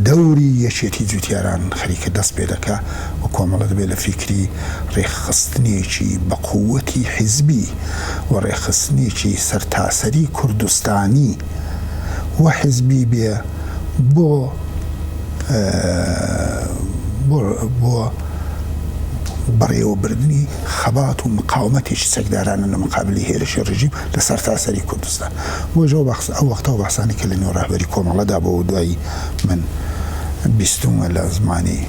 دەوری یەکێتی جوتیاران خەریکە دەست پێ دەکا و کۆمەڵە دەبێت لە فیکری ڕێخستنێکی بە قووەتی حیزبی و ڕێخستنێکی سەرتاسەری کوردستانی و حیزبی بێ بۆ بەڕێوەبردننی خەبات و مقاومەتێکی چەکدارانە لە مقابلی هێرشی ڕژیم لە سەرتاسەری کوردستان. بۆژەوە ئەو وەختەوە بەحسانی کە لە نێو ڕاهبەری کۆمەڵەدا بۆ دوایی من بیستومە لە زمانی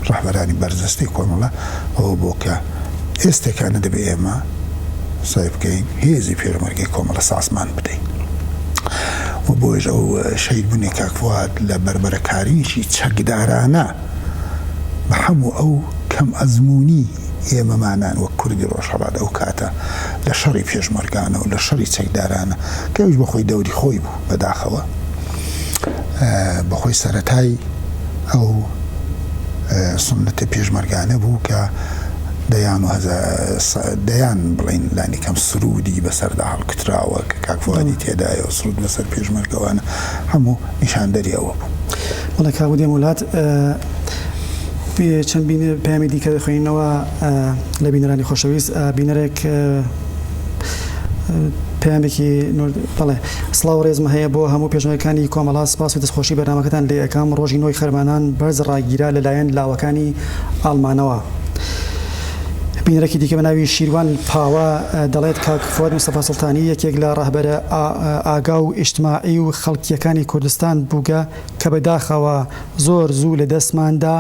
ڕاهبەرانی بەرزەستی کۆمەڵە ئەوە بۆ کە ئێستێکانە دەبێ ئێمە سای بکەین هێزی پێشمەرگەی کۆمەڵە سازمان بدەین. و بۆیش ئەو شەیدبوونی کاک فواد لە بربەرەکاریشی چەکدارانە بە هەموو ئەو کەم ئەزمموی ئێمەمانان وەک کوردی ڕۆژهەڵات ئەو کاتە لە شەڕی پێشمەرگانە و لە شەڕی چەکدارانە کەویش بەخۆی دەوری خۆی بوو بەداخەوە بەخۆی سەرەتای ئەو سنەتە پێشمەرگانە بوو کە دەیان بڵین لانی کەم سرودی بەسەردا هەڵکتراوە کە کاک فوادی تێدایە و سرود بەسەر پێشمەرگەوانە هەموو نیشاندەری ئەوە بوو. وڵە کابودێ وڵات چەند پامی دیکە دەخوێنینەوە لە بینەرانی خۆشەویست بینەرێک پامێکی بڵێ سڵاو ڕێزمە هەیە بۆ هەموو پێشنەوەکانی کۆمەڵا سپاس و دەستخۆشی بەرنامەکەتان لە یەکەم ڕۆژی نۆی خەرمانان بەرز ڕاگیرا لەلایەن لاوەکانی ئاڵمانەوە. بینەرێکی دیکە بە ناوی شیروان پاوە دەڵێت کاک فواد مستەفا سوڵتانی یەکێک لە ڕاهبەرە ئاگا و ئیجتیماعی و خەڵکیەکانی کوردستان بووگە کە بەداخەوە زۆر زوو لە دەستماندا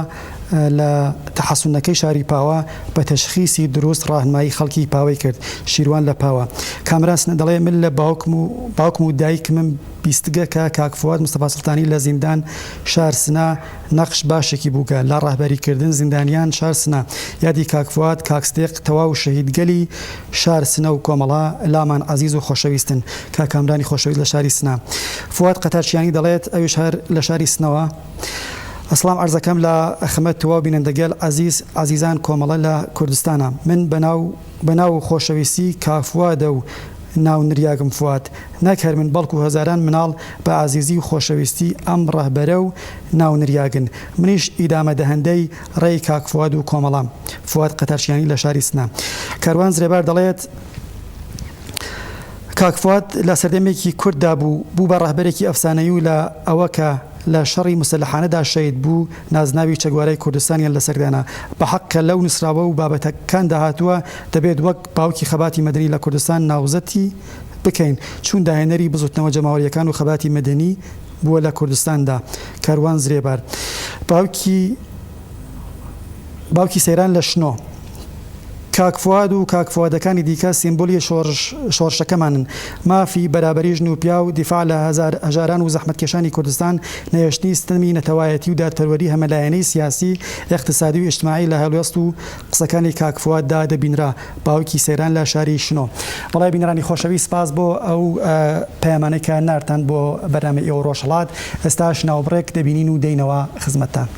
لە تەحەسونەکەی شاری پاوە بە تەشخیصی دروست ڕاهنمایی خەڵکی پاوەی کرد. شیروان لە پاوە کامراسنە دەڵێ من لە باوکم و دایکمم بیستگە کە کاک فواد مستەفا سوڵتانی لە زیندان شارسنا نەقش باشێکی بووگە لە ڕاهبەریکردن زیندانیان شارسنا یادی کاک فواد کاکستێق تەواو شەهیدگەلی شارسنە و کۆمەڵا لامان عەزیز و خۆشەویستن کا کامرانی خۆشەویست لە شاری سنا. فواد قەتارچیانی دەڵێت ئەویش هەر لە شاری سنەوە ئەسڵام عەرزەکەم لە خەمەتەوە بینەندەگەل عەزیزان کۆمەڵە لە کوردستانە. من بەناو خۆشەویستی کافوادە و ناو نریاگم فواد نەکەر من بەڵکو هەزاران مناڵ بە عزیزی و خۆشەویستی ئەم ڕەهبەرە و ناو نریاگن. منیش ئیدامە دەهەندەی ڕێی کاک فواد و کۆمەڵام فواد قەتارچیانی لە شاری سنە. کاروان زرێبار دەڵێت کاک فواد لە سەردەمێکی کورددا بوو بە ڕەهبەرێکی ئەفسانەیی و لە ئەوە کە لە شەڕی مسلحانەدا شەید بوو نازناوی چەگوارەی کوردستانیان لەسەردانا بە حەق کە لەو نووسراوە و بابەتەکان داهاتووە دەبێت وەک باوکی خەباتی مەدەنی لە کوردستان ناوزەتی بکەین چون داهێنەری بزوتنەوە جەماوەریەکان و خەباتی مەدەنی بووە لە کوردستاندا. کاروان زرێبار باوکی سەیران لە شنۆ کاک فواد و کاک فوادەکانی دیکە سیمبۆلی شۆڕشەکەمانن. مافی بەرابەری ژن و پیا و دیفاع لە هەژاران و زەحمەتکێشانی کوردستان نەهێشتنی ستەمی نەتەوایەتی و دادپەروەری هەمەلایەنەی سیاسی اقتصادی و ئیجتیماعی لە هەڵوێست و قسەکانی کاک فواددا دەبینرا. باوکی سەیران لە شاری شنۆ. وەڵای بینەرانی خۆشەوی سپاس بۆ ئەو پەیامانەی کە نارتان بۆ بەرنامەی ئێوە ڕۆژهەڵات. ئێستاش ناوبڕێک دەبینین و دەینەوە خزمەتتان.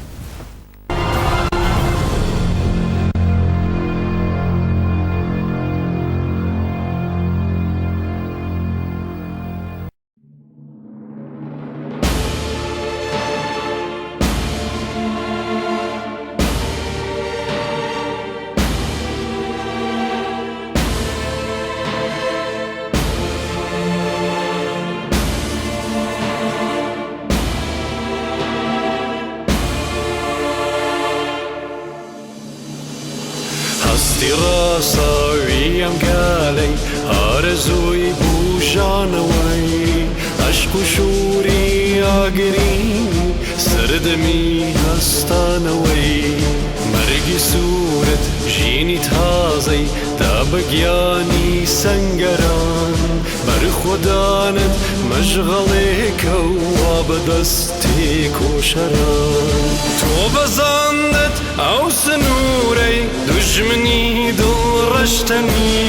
ڕاستاویم گەلەی ئارەزووی بوژانەوەی عەشق و شووری ئاگرین سەردەمی هەستانەوەی مەرگی سوورت ژینی تازەی دابەگیانی سەنگەران بەرخۆدانت مەشغەڵێکە و وا بەدەستی کۆشەران تۆ بەزانت ئەو سنوورەی دوژمنی دڵڕەشتنی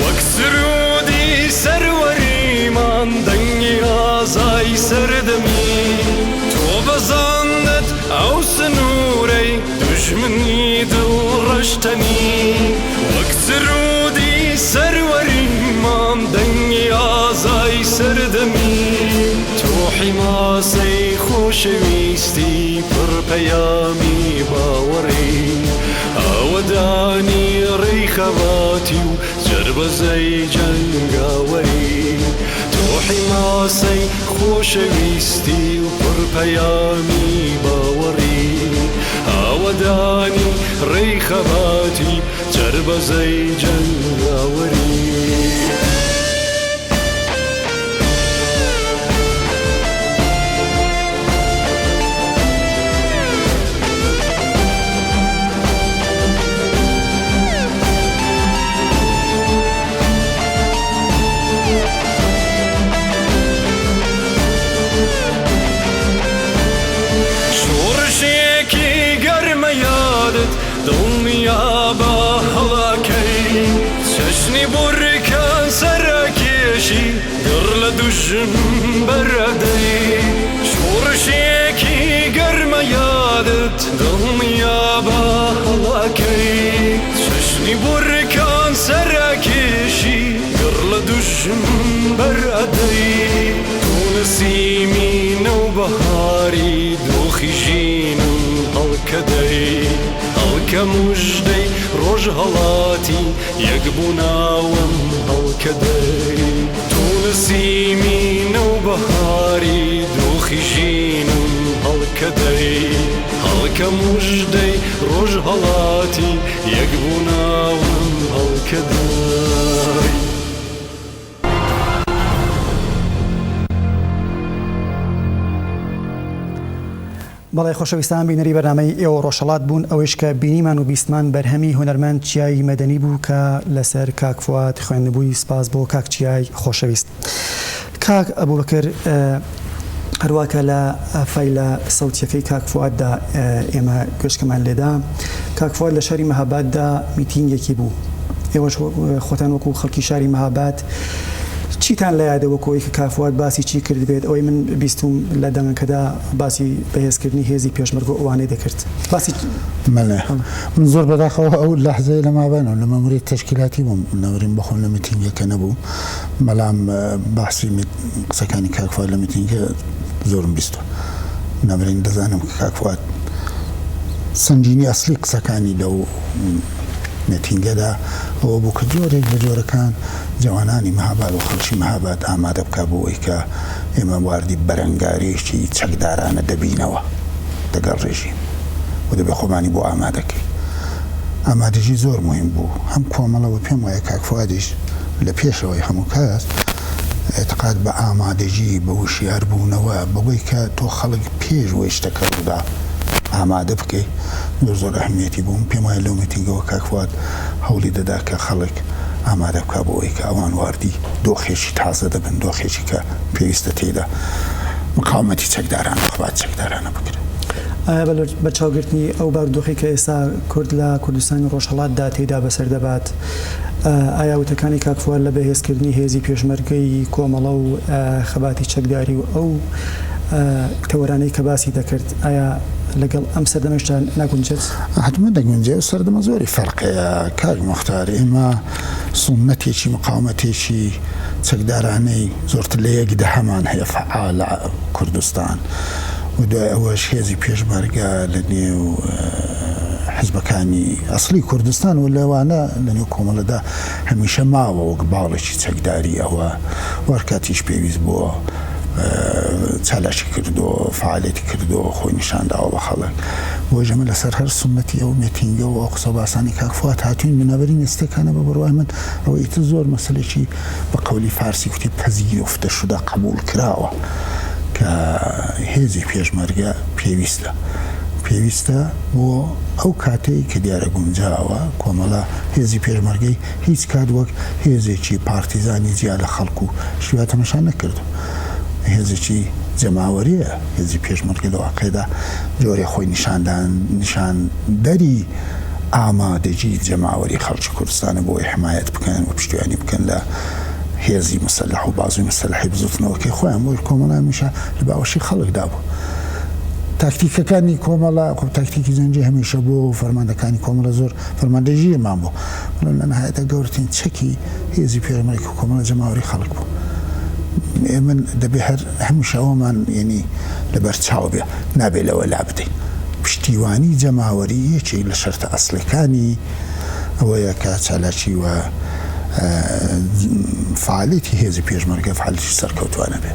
وەک سرودی سەروەریمان دەنگی ئازای سەردەمی تۆ بەزانت ئەو سنوورەی دوژمنی دڵڕەشتنی وەک سرودی سەروەریمان دەنگی ئازای سەردەمی تۆ حیماسەی خۆشەویستی پڕپەیامی باوەڕی ئاوەدانی ڕێی خەباتی و جەربەزەی جەنگاوەری تۆ حیماسەی خۆشەویستی و پڕپەیامی باوەڕی ئاوەدانی ڕێی خەباتی جەربەزەی جەنگاوەری دڵنیا بە هەڵاکەی چەشنی بڕیکان سەرکێشی گڕ لە دوژم بەرەدەی شۆڕشێکی گەرمە یادت دڵنیا بە هەڵاکەی چەشنی بڕیکان سەرکێشی گڕ لە دوژم بەرەدەی تۆ نسیمی نەوبەهاری دۆخی ژینم هەڵکەدەی هەڵکە موژدەی ڕۆژ هەڵاتی یەک بووناوم هەڵکەدەی تۆ نسیمی نەوبەهاری دۆخی ژینم هەڵکەدەی هەڵکە موژدەی ڕۆژ هەڵاتی یەک بووناوم هەڵکەدەی بەڵێ خۆشەویستان بینەری بەرنامەی ئێوە ڕۆژهەڵات بوون ئەوەیش کە بینیمان و بیستمان بەرهەمی هونەرمەند چیای مەدەنی بوو کە لەسەر کاک فواد خوێندنبووی سپاس بۆ کاک چیای خۆشەویست. کاک ئەبوبەکر هەروواکە لە فایلە سەوتیەکەی کاک فواددا ئێمە گوێشکەمان لێدا کاک فواد لە شاری مەهاباددا میتینگێکی بوو. ئێوەش خۆتان وەکو خەڵکی شاری مەهاباد چیتان لە یادەوە کۆی کە کافوات باسی چی کرد بێت ئەوەی من بیستم لە دەنگەکەدا باسی بەهێزکردنی هێزی پێشمەرگ و ئەوانەی دەکرد باسی من زۆر بەداخەوە ئەو لەحزەیە لە مابانەوە لە مەموری تەشکیلاتی بووم نەوەرین بەخۆم لە میتینگەکە نەبوو بەڵام باسی قسەکانی کاکفوات لە میتینگە زۆرم بیستوە نەبرین دەزانم کە کاکفوات سنجینی ئەسلی قسەکانی لەو میتینگەدا ئەوە بوو کە جۆرێک بە جۆرەکان جوانانی مەهاباد و خەڵکی مەهاباد ئامادە بکە بۆ ئەوەی کە ئێمە واردی بەرەنگاریشی چەکدارانە دەبینەوە دەگەڵ ڕێژیم و دەبێ خۆمانی بۆ ئامادەکەی ئامادەژی زۆر مهم بوو هەم کۆمەڵەوە پێم وایە کاکفوادیش لە پێشەوەی هەموو کەس اعتقاد بە ئامادەژی بە وشیاربوونەوە بەوەی کە تۆ خەڵک پێش وەی شتەکە ڕوودا ئامادە بکەیت زۆر ئەهمیەتی بووم پێم وایە لەو میتینگەوە کاکفوات هەوڵی دەدا کە خەڵک ئامادە بکە بۆ ئەوەی کە ئەوان واردی دۆخێکی تازە دەبن دۆخێکی کە پێویستە تێدا مقاومەتی چەکداران خەبات چەکدارانە بکرێت. ئایا بە چاوگرتنی ئەو بارودۆخی کە ئێستا کورد لە کوردستانی ڕۆژهەڵاتدا تێدا بەسەر دەبات ئایا وتەکانی کاکفوات لە بەهێزکردنی هێزی پێشمەرگەی کۆمەڵە و خەباتی چەکداری و ئەو تەوەرانەی کە باسی دەکرد ئایا لەگەڵ ئەم سەردەمەشتان ناگونجێت؟ حتمما دەگونجێت و سەردەمە زۆری فەرقەیە کاک مختار ئێمە سنەتێکی مقاومەتێکی چەکدارانەی زۆرتر لە یەک دەهەمان هەیە فعال لە کوردستان و دوای ئەوەش هێزی پێشمەرگە لە نێو حزبەکانی ئەسلی کوردستان و لەوانە لە نێو کۆمەڵەدا هەمیشە ماوە وەک باڵێکی چەکداری ئەوە وەرکاتیش پێویست بووە چالاشی کردو فعالیتی کردو خۆی نیشانداوە بە خەڵک بۆ ژەمە لەسەر هەر سنەتی ئەو مێتینگە و ئەو قسە باسانی کاکفوات هاتوین بنابەرین ئێستەکانە بە بڕوای من ئەوە ئیتر زۆر مەسەلێکی بە قەولی فارسی کوتی پەزیرفته شودا قبول کراوە کە هێزی پێشمەرگە پێویستە بۆ ئەو کاتەی کە دیارە گونجاوە کۆمەڵە هێزی پێشمەرگەی هیچ کات وەک هێزێکی پارتیزانی جیا لە خەڵکو و شیوە تەمەشا نەکردو هێزێکی جەماوەریە هێزی پێشمەرگە لە واقعدا جۆرێ خۆی نیشاندەری ئامادەجی جەماوەری خەڵکی کوردستانە بۆی حمایەت بکەن و پشتیوانی بکەن لە هێزی مەسەلح و بازوی مەسەلحی بزوتنەوەکەی خۆیان بۆی کۆمەڵە میشە لە باوەشی خەڵکدا بوو تاکتیکەکانی کۆمەڵە خۆ تاکتیکی زەنجی هەمیشە بۆ فەرماندەکانی کۆمەڵە زۆر فەرماندەژیرمان بوو لە نەهایەتە گەورەترین چەکی هێزی پێشمەرگی و کۆمەڵە جەماوەری خەڵک بوو من دەبێ هەر هەمیشە ئەومان ینی لەبەر چاو بێ نابێ لەوە لا بدەین پشتیوانی جەماوەری یەکێک لە شەرتە ئەسڵەکانی ئەوەیە کە چالاکی و فعالیتی هێزی پێشمەرگە فعالیتی سەرکەوتوانە بێ.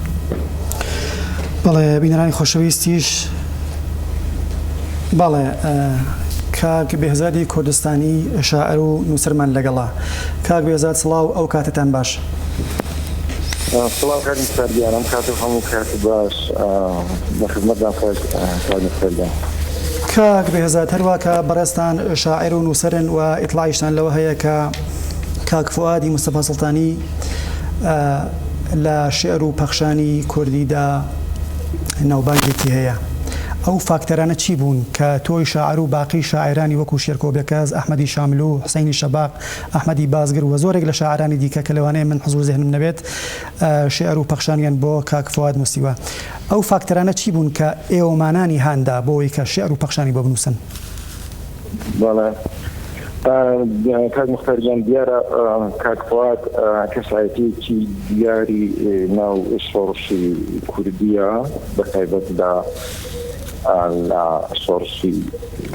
بەڵێ بینەرانی خۆشەویستیش بەڵێ کاک بێهزادی کوردستانی شاعر و نووسەرمان لەگەڵا کاک بێهزاد سڵاو ئەو کاتتان باش. سڵاو کاتی سەردیانم کاتە هەموو کاتی باش بە خزمەتدان کاری سەردیان. کاک بێهزاد هەروە کە بەڕێستان شاعر و نووسەرن و ئیطلاعیشتان لەوە هەیە کە کاک فوادی مستەفا سڵتانی لە شێعر و پەخشانی کوردیدا ناوبانگێکی هەیە ئەو فاکتەرانە چی بوون کە تۆی شاعر و باقی شاعرانی وەکو شێرکۆبێکەز ئەحمەدی شامل و حسینی شەباق ئەحمەدی بازگر و زۆرێک لە شاعرانی دیکە کە لەوانەیە من حزور زێنم نەبێت شێعر و پەخشانیان بۆ کاک فواد موسیوە ئەو فاکتەرانە چی بوون کە ئێوەمانانی هاندا بۆەوەی کە شێعر و پەخشانی بۆ بنووسن؟ کاک مختارجان دیارە کاک فواد کەسایەتێکی دیاری ناو شۆڕشی کوردیە بەتایبەتدا لە شۆڕشی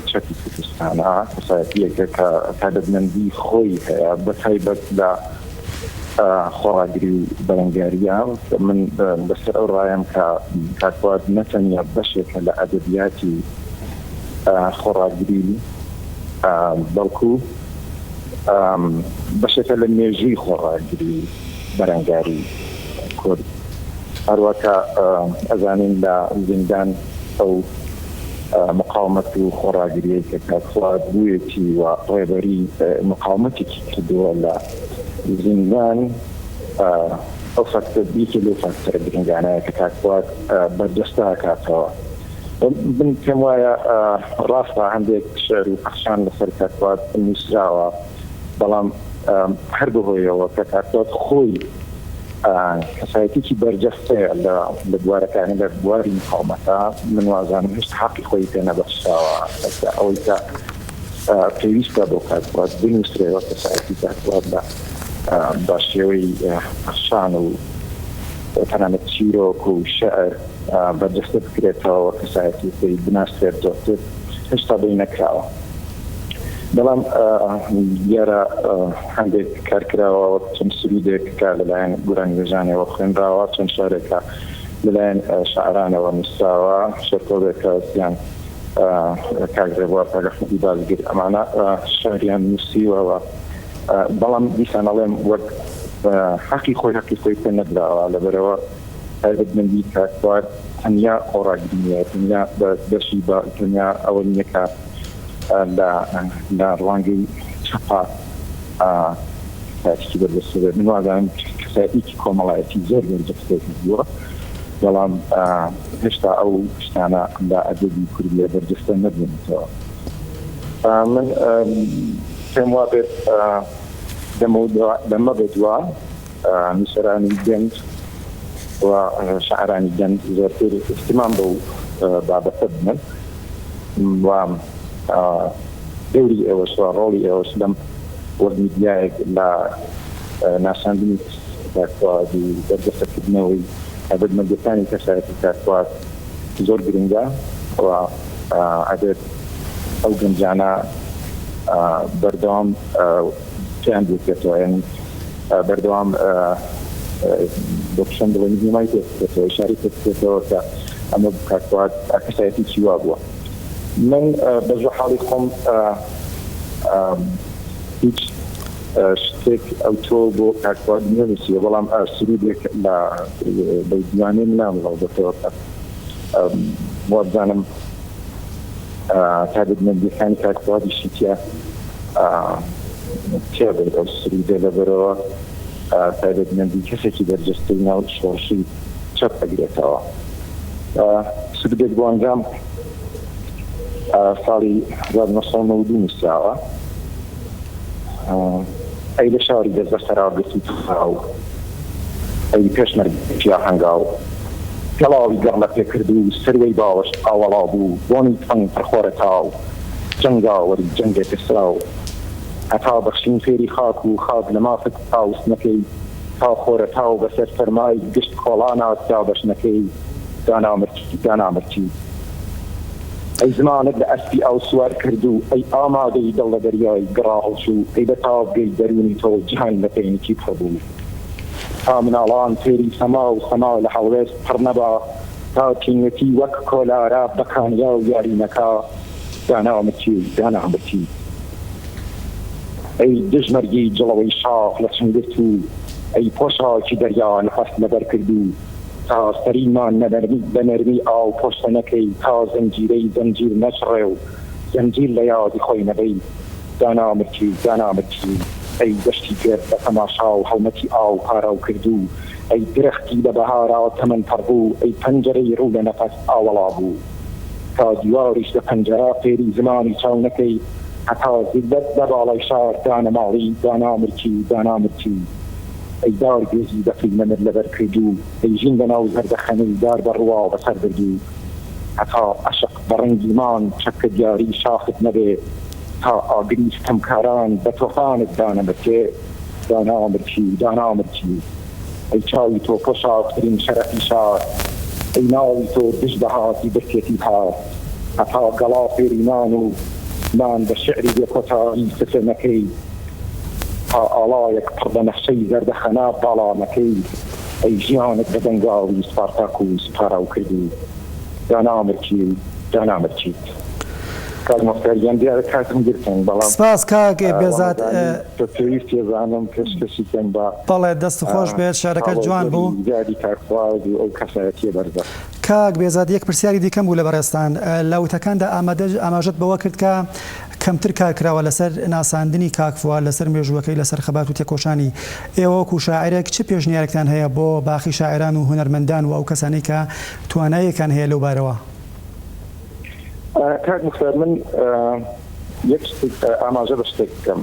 چەکی کوردستانە کەسایەتیەکە کە تایبەتمەندی خۆی هەیە بەتایبەت لە خۆڕاگری و بەرەنگاریە من بەسەر ئەو ڕایم کە کاک فواد نەتەنیا بەشێکە لە ئەدەبیاتی خۆڕاگری بەڵکو بەشێکە لە مێژووی خۆڕاگری بەرەنگاری کورد هەروەکە ئەزانین لە زیندان ئەو مقاومەت و خۆڕاگریەی کە کاک فواد بوویەتی و ڕێبەری مقاومەتێکی کردووە لە زیندان ئەو فاکتەر لەو فاکتەرە گرنگانەیە کە کاک فواد بەردەستە کاتەوە من پێم وایە ڕاستە هەندێک شێعر و پەخشان لەسەر کاک فواد نووسراوە بەڵام هەر بەهۆیەوە کە کاک فواد خۆی کەسایەتێکی بەرجەستەیە لە بوارەکانی لە بواری مقاومەتە من وازانم هێشتا حەقی خۆی پێ نەبەخشاوە ئەوەی کە پێویستە بۆ کاتوات بنووسرێەوە کەسایەتی کاتوات بە شێوەی قەشان و تەنانەت چیرۆک و شەعر بەرجەستە بکرێتەوە کەسایەتی خۆی بناسرێت زۆرتر هێشتا بۆی نەکراوە. بەڵام دیارە هەندێک کارکراوە چەند سرودێک کە لەلایەن گورانی وێژانەوە خوێنراوە چەند شارێکە لەلایەن شاعرانەوە نووسراوە شەرکۆڵێکە یان کاگرێبووە پاگەختی بازگر ئەمانە شاریان نووسیوەوە بەڵام دیسان ئەڵێم وەک حەقی خۆی پێ نەدراوە لەبەرەوە تایبەتمەندی کاتوات تەنیا خۆڕاگرینیە تەنیا بەشی بە تەنیا ئەوە نییە کە لە ڕوانگەی چەپا کاتێکی بەردەستێت من وازانم کەسایەتێکی کۆمەڵایەتی زۆر بەرجەستێکی بووە بەڵام هێشتا ئەو شتانە لە ئەدەبی کوردیە بەرجەستە نەبوونەتەوە. من پێم وا بێت دەمە بێتوە نووسەرانی گەنج و شاعرانی گەنج زۆرتر احتیمام بەو بابەتە بنن و دەوری ئێوەش و ڕۆڵی ئێوەش لەم وەک میدیایەک لە ناساندنی کاتوات و بەرجەستەکردنەوەی ئەبەدمەندەکانی کەسایەتی کاتوات زۆر گرنگە و ئەبێت ئەو گەنجانە بەردەوام پێیان بکرێتەوە یعنی بەردەوام بۆ پیشەن دڵێنی هێمای پێکرێتەوە ئیشاری پێکرێتەوە کە ئەمە کاتوات کەسایەتی چیوا بووە. من بەزۆ حاڵی خۆم هیچ شتێک ئەو تۆ بۆ کاتوات نووسیوە بەڵام سرودێک لە دیوانێ نامڵاوبەتەوە وابزانم تایبەتمەندیەکانی کاتوات شتیا تێبێت ئەو سرودە لەبەرەوە تایبەتمەندی کەسێکی بەرجەستەی ناو شۆڕشی چەپ ئەگرێتەوە. سرودێک بۆ ئەنجام ساڵی 1992 نووسراوە ئەی لە شاری دەست بەسەرا گرتی تاو ئەی پێشمەرگیا هەنگاو گەڵاوی گەڕ لە پێکرد و سروەی باوەش ئاوەڵا بوو بۆنی فەنگ پڕخۆرە تاو جەنگاوەری جەنگێکی سراو هەتا بەخشین فێری خاک و خاک لە مافت تاوسنەکەی تا خۆرە تاو بەسەر فەرمای گشت کۆڵانە تا بەشنەکەی دانامرچی ئەی زمانت لە ئەسپی ئەو سوار کرد و ئەی ئامادەی دڵ لە دەریای گڕاڵش و ئەی بە تاوگەی دەرونی تۆ جیهان لە پێینێکی پڕبوو تا مناڵان فێری سەما و سەما لە هەڵوێست پڕ نەبا تا تینوەتی وەک کۆلارە بەکانیا و یارینەکە دانامرچی ئەی دژمەرگی جڵەوەی شاخ لە چنگرت و ئەی پۆشاکی دەریا نەفەس لەبەر کرد و تا سەریمان بەنەرمی ئاو پۆشتەنەکەی تا زەنجیرەی زەنجیر نەچڕێ و زەنجیر لە یادی خۆی نەبەی دانامرچی ئەی دەشتی گرد بە تەماشا و هەڵمەتی ئاو پاراو کرد و ئەی درەختی لە بەهارا تەمەن پەڕبوو ئەی پەنجەرەی ڕوو لە نەفەس ئاوەڵا بوو تا دیواریش لە پەنجەرا فێری زمانی چاونەکەی هەتا زیبەت لە باڵای شار دانەماڵی دانامرچی ئەی دار گێزی دەفی نەمر لەبەر کرد و ئەی ژین بەناو زەردەخەنەی دار بەڕوا بەسەر بردو هەتا عەشق بەڕەنگیمان چەکە دیاری شاخت نەبێ تا ئاگری ستەمکاران بە تۆفانت دانامرچی ئەی چاوی تۆ پۆشاکترین شەرەفی شار ئەی ناوی تۆ دژ بەهاتی برکێتی هات هەتا گەڵا فێری نان بە شعری بێکۆتایی سفرنەکەی تا ئاڵایەک پڕ بە نەخشەی زەردەخەنا باڵامەکەی ئەی ژیانت بە دەنگاوی سپارتاک و سپاراو کرد و دانامرچی کاک مۆختاریان دیارە کاتم گرتن بەڵام سپاس کاک بێزاد پێویستی زانم کەسکەشیکەن بە بەڵێ دەست خۆش بێت شارەکە جوان بوو زیادی کارخواز و ئەو کەسایەتیە بەرزە کاک بێزاد یەک پرسیاری دیکەم بوو لە بەڕێستان لە وتەکاندا ئاماژەت بەوە کرد کە کەمتر کارکراوە لەسەر ناساندنی کاکفوار لەسەر مێژووەکەی لەسەر خەبات و تێکۆشانی ئێوە وەکو شاعرێک چه پێشنیارێکتان هەیە بۆ باخی شاعران و هونەرمەندان و ئەو کەسانەی کە تواناییەکان هەیە لەو بارەوە؟ کاک مختار من یەک ئاماژە بە شتێک بکەم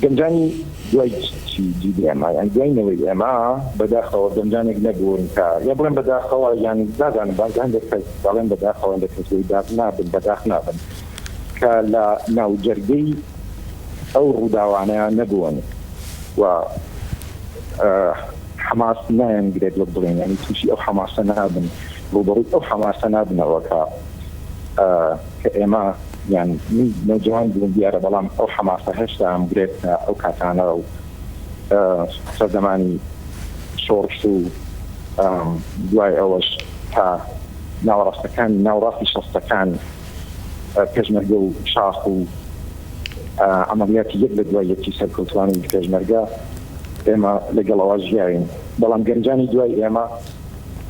گەنجانی دوای جیدی ئێمە یان دوایەوەی ئێمە بەداخەوە گەنجانێک نەبوون کە یا بڵێن بەداخەوە یان نازانم هەندێک کەس دەڵێن بەداخەوە هەندێک کەس داخ نابن بەداخ نابن کە لە ناوجەرگەی ئەو ڕووداوانەیە نەبوون و حماس نایەنگرێت وەک بڵێن ینی تووشی ئەو حماسە نابن ڕوبەڕووی ئەو حماسە نابنەوە کە ئێمە یان نەوجوان بوون دیارە بەڵام ئەو حماسە هێشتا ئەمگرێت ئەو کاتانە و سەردەمانی شۆڕش و دوای ئەوەش تا ناوەڕاستی شەستەکان پێشمەرگە و شاخ و عملیاتی یەک لە دوای یەکی سەرکەوتوانی پێشمەرگە ئێمە لەگەڵەوە ژیاوین بەڵام گەنجانی دوای ئێمە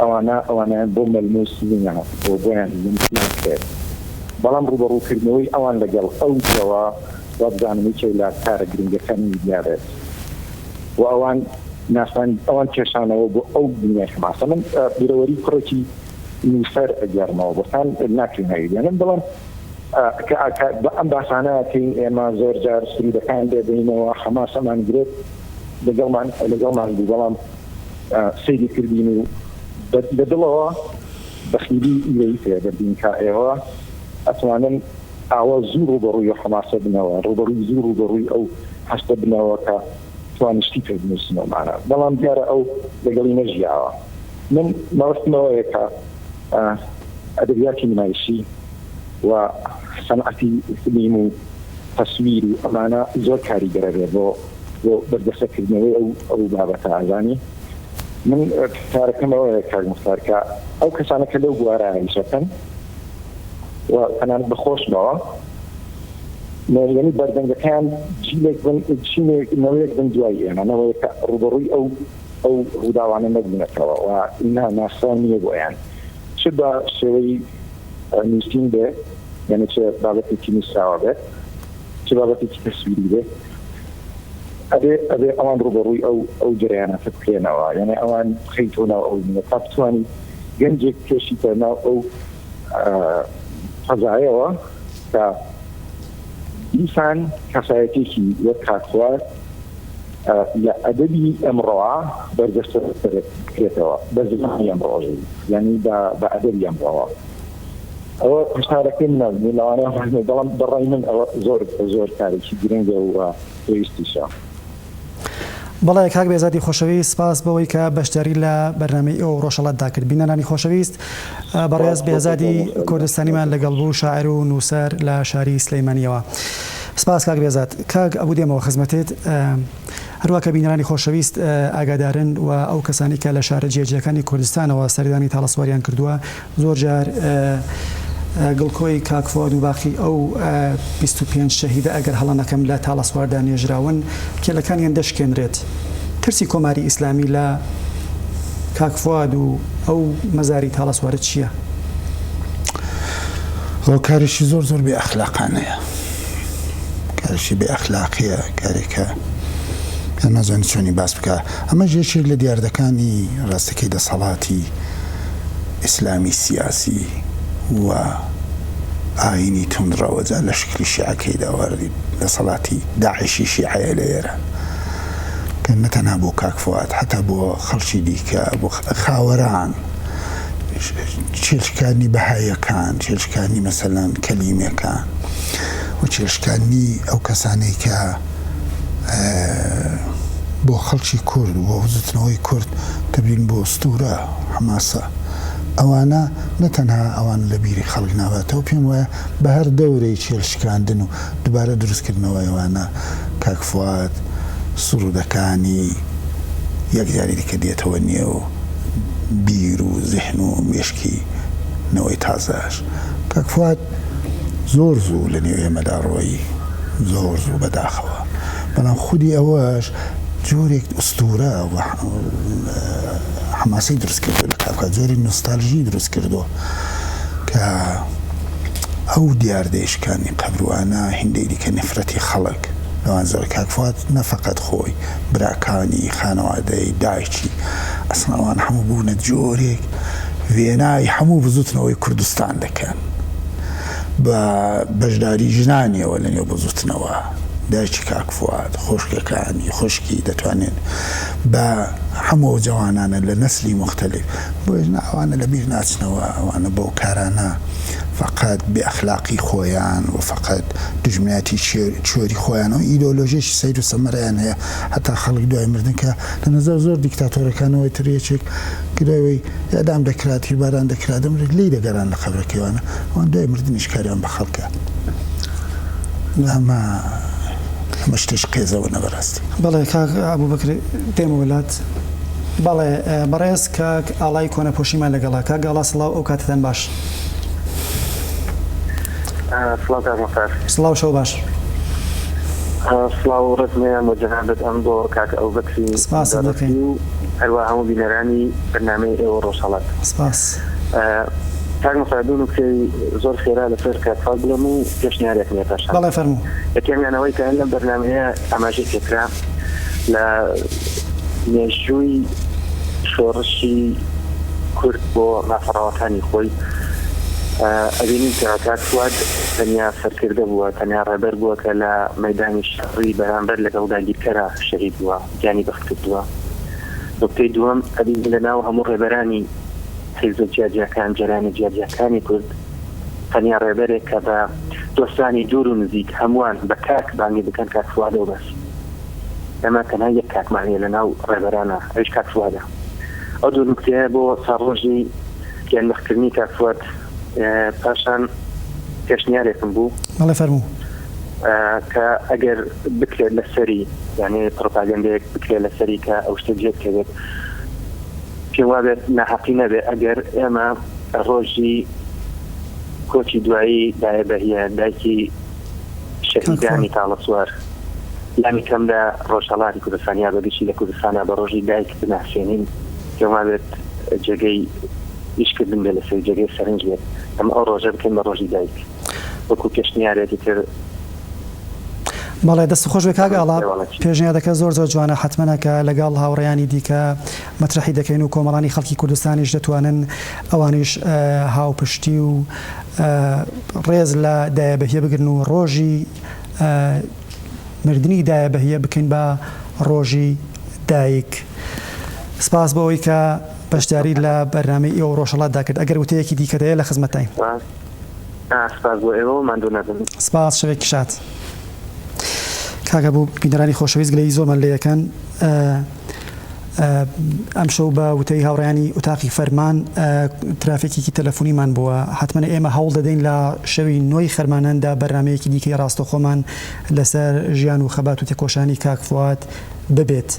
ئەوانیان بۆ مەلموسینە بۆ بۆیان ناکرێت بەڵام ڕوبەڕووکردنەوەی ئەوان لەگەڵ ئەو جەوە وابزانمیکە لە کارە گرنگەکانی دیارێت و ئەوان ئەوان کێشانەوە بۆ ئەو دنیای حماسە من بیرەوەری کوڕێکی نووسەر ئەگەرمەوە بۆتان ناکرین هەیدێنم بەڵام ئەم باسانەکەی ئێمە زۆر جار سرودەکان دێبینەوە حماسەمان گرێت لەگەڵمان بوو بەڵام سەیری کردین و لەدڵەوە بەخیلی ئیرەی پێدەبین کە ئێوە ئەتوانن ئاوە زوو ڕوبەڕووی و حماسە بنەوە ڕوبەڕووی زوو ڕوبەڕووی ئەو هەستە بنەوە کە توانشتی پێ بنووسنەوەمانە بەڵام دیارە ئەو لەگەڵی نەژیاوە من مەوەستمەوەیە کە ئەدەبیاتی نمایشی و سەنعەتی فیلم و تەسویر و ئەمانە زۆر کاریگەرە بۆ بەردەستەکردنەوەی ئەو بابەتە ئازانی من کارەکەمەوەیە کار مختارکە ئەو کەسانە کە لەو بوارە هەیشەکەن و تەنانەت بەخۆشنەوە یعنی بەردەنگەکان نەوەیەک بن دوای ئێمە نەوەیە کە ڕوبەڕووی ئەو ڕووداوانە نەبوونەتەوە و ناسان نییە بۆیان چ بە شێوەی نووسین بێ یعنی چه بابەتێکی نووسراوە بێت چه بابەتێکی تەسویری بێت ئەبێ ئەوان ڕوبەڕووی ئەو جریانەکە بکرێنەوە یعنی ئەوان خەیتۆنەوە ئەو تا بتوانی گەنجێک کێشیتە ناو ئەو فەزایەوە کە ئینسان کەسایەتێکی وەک کاکوار لە ئەدەبی ئەمڕۆوە بەردەستە بکرێتەوە بە زمانی ئەمڕۆژی یعنی بە ئەدەبی ئەمڕۆوە ئەوە هەشارەکەی منە لەوانەیە بەڵام بەڕای من ئەوە زۆر کارێکی گرنگە و پێویستیشە. بەڵێ کاک بێزادی خۆشەویست سپاس بەوەی کە بەشداری لە بەرنامەی ئەو ڕۆژهەڵەتدا کرد. بینەرانی خۆشەویست بەڕێز بێزادی کوردستانیمان لەگەڵ بوو شاعر و نووسەر لە شاری سلەیمانیەوە. سپاس کاک بێزاد. کاک ئەبوو دێمەوە خزمەتێت هەروە کە بینەرانی خۆشەویست ئاگادارن و ئەو کەسانی کە لە شارە جێجیەکانی کوردستانەوە سەردانی تاڵەسواریان کردووە زۆر جار گڵکۆی کاک فؤاد و باقی ئەو 25 شەهیدە ئەگەر هەڵە نەکەم لە تاڵەسواردا نێژراون کێلەکانیان دەشکێنرێت. ترسی کۆماری ئیسلامی لە کاک فؤاد و ئەو مەزاری تاڵەسوارە چییە؟ کارێکی زۆر بێ ئەخلاقانەیە، کارێکی بێ ئەخلاقیە، کارێکە نازانی چۆنی باس بکە. ئەمە ژێشێک لە دیاردەکانی ڕاستەکەی دەسەڵاتی ئیسلامی سیاسی و ئاینی تونڕەوەجا لە شکلی شیعەکەی داوەڕی دەسەڵاتی داعشی شیعەیە لە ئێرە کە نەتەنها بۆ کاک فؤاد حتا بۆ خەڵکی دیکە بۆ خاوەران چێشکانی بەهایەکان چێشکانی مەسەلەن کەلیمەکان و چێشکانی ئەو کەسانەی کە بۆ خەڵکی کورد بۆ وزوتنەوەی کورد تبرین بۆ ئوستورە حماسە ئەوانە نەتەنها ئەوان لە بیری خەڵک ناواتەوە پێم وایە بە هەر دەورەی چێلشکاندن و دووبارە دروستکردنەوەی ئەوانە کاک فؤاد سرودەکانی یەکجاری دیکە دێتەوە نییە و بیر و زیحن و مێشکی نەوەی تازەش. کاک فؤاد زۆر زوو لە نێو ئێمەدا ڕۆیی زۆر زوو بەداخەوە بەڵام خودی ئەوەش جۆرێک ئوستورە و حماسی دروست کردو لە کاکە جۆری نوستالژی دروست کردو کە ئەو دیاردەیشکانی قەبروانە هیندەی دیکە نفرەتی خەڵک لەوان زۆر کاک فؤاد نەفەقەت خۆی براکانی خانەوادەی دایکی ئەسڵەوان هەموو بوونە جۆرێک وێنای هەموو بزوتنەوەی کوردستان دەکەن بە بەشداری ژنانیەوە لە نێو بزوتنەوە دایکی کاکفواد خۆشکەکانی خوشکی دەتوانێت بە هەموو جوانانە لە نەسلی مختلف بۆی ئەوانە لە بیر ناچنەوە ئەوانە بۆ کارانە فقط بێئەخلاقی خۆیان و فقط دژمنایەتی چۆری خۆیان و ئیدۆلۆژیەکی سەیر و سەمەرەیان هەیە هەتا خەڵک دوای مردن کە لە نەزەر زۆر دیکتاتۆرەکانەوەی ترێچێک گرەوەی یادام دەکرات هیباران دەکرا دەمرێت لی دەگەران لە قەبرەکەوانە ئەوان دوای مردنیش کاریان بە خەڵکە ئەمە شتێش قێزەوە نەبەڕاستی. بەڵێ کاک ئابوبەکر دێمە وڵات بەڵێ بەڕێز کاک ئاڵای کۆنە پۆشیمان لەگەڵا کاک ئاڵا سڵاو ئەو کاتتان باش. سڵاو شەو باش. سڵاو ڕزمیان بۆ جەنابەت ئەم بۆ کاک ئەوبەکری و هەروە هەموو بینەرانی بەرنامەی ئێوە ڕۆژهەڵات. سپاس. کاک مختار دوو نکتەی زۆر خێرا لەسەر کاتفاڵ بڵێم و پێشنیارێکم لێ پاشان. بەڵێ فەرموو. یەکەمیانەوەی کە لەم بەرنامەیە ئاماژەی پێکرا لە مێژووی شۆڕشی کورد بۆ مافەڕاوەکانی خۆی ئەبینین کە کاکفواد تەنیا سەرکردە بووە تەنیا ڕێبەر بووە کە لە مەیدانی شەڕی بەرامبەر لەگەڵ داگیرکەرە شەهید بووە گیانی بەخت کردووە. نکتەی دووەم ئەبین لەناو هەموو ڕێبەرانی حیزب جیاجیەکان جەرانی جیاجیەکانی کورد تەنیا ڕێبەرێک کە بە دۆستانی دوور و نزیک هەمووان بە کاک بانگی بکەن کاکفوادەوە بەس ئەمە تەنها یەک کاکمانیە لەناو ڕێبەرانە ئەویش کاکفوادە. ئەو دوو نکتەیە بۆ سەرڕۆژی گیانبەختکردنی کاکفواد پاشان پێشنیارێکم بوو بەڵێ فەرموو کە ئەگەر بکرێت لەسەری یعنی پرۆپاگەندەیەک بکرێت لەسەری کە ئەو شتە جێبکەوێت پێم وابێت ناحەقی نەبێ ئەگەر ئێمە ڕۆژی کۆچی دوایی دایە بەهیە دایکی شەهیدانی تاڵەسوار لامی کەمدا ڕۆژهەڵاتی کوردستانیا بەگشتی لە کوردستانە بە ڕۆژی دایک بناسێنین پێم وابێت جێگەی ئیشکردن بێ لەسەر جێگەی سەرنج بێت ئەمە ئەو ڕۆژە بکەین بە ڕۆژی دایک وەکو پێشنیارێکی تر. بەڵێ دەست خۆش بێ کاک ئاڵا پێشنیارەکە زۆر زۆر جوانە حتمەنەکە لەگەڵ هاوڕێیانی دیکە مەترەحی دەکەین و کۆمەڵانی خەڵکی کوردستانیش دەتوانن ئەوانیش هاوپشتی و ڕێز لە دایەبەهیە بگرن و ڕۆژی مردنی دایەبەهیە بکەین بە ڕۆژی دایک. سپاس بەوەی کە بەشداری لە بەرنامەی ئێوە ڕۆژهەڵاتدا کرد. ئەگەر وتەیەکی دیکەدەیە لە خزمەتتاین. سپاس بۆ ئێوە ماندوو نەبن. سپاس شەوێکی شاد. کاکە بوو بینەرانی خۆشەویست گلەی زۆرمان لێیەکەن ئەم شەو بە وتەی هاوڕێیانی ئوتاقی فەرمان ترافێکێکی تەلەفۆنیمان بووە حتممە ئێمە هەوڵ دەدەین لە شەوی نۆی خەرمانەندا بەرنمەیەکی دیکەی ڕاستەخۆمان لەسەر ژیان و خەبات و تێکۆشانی کاکفواد ببێت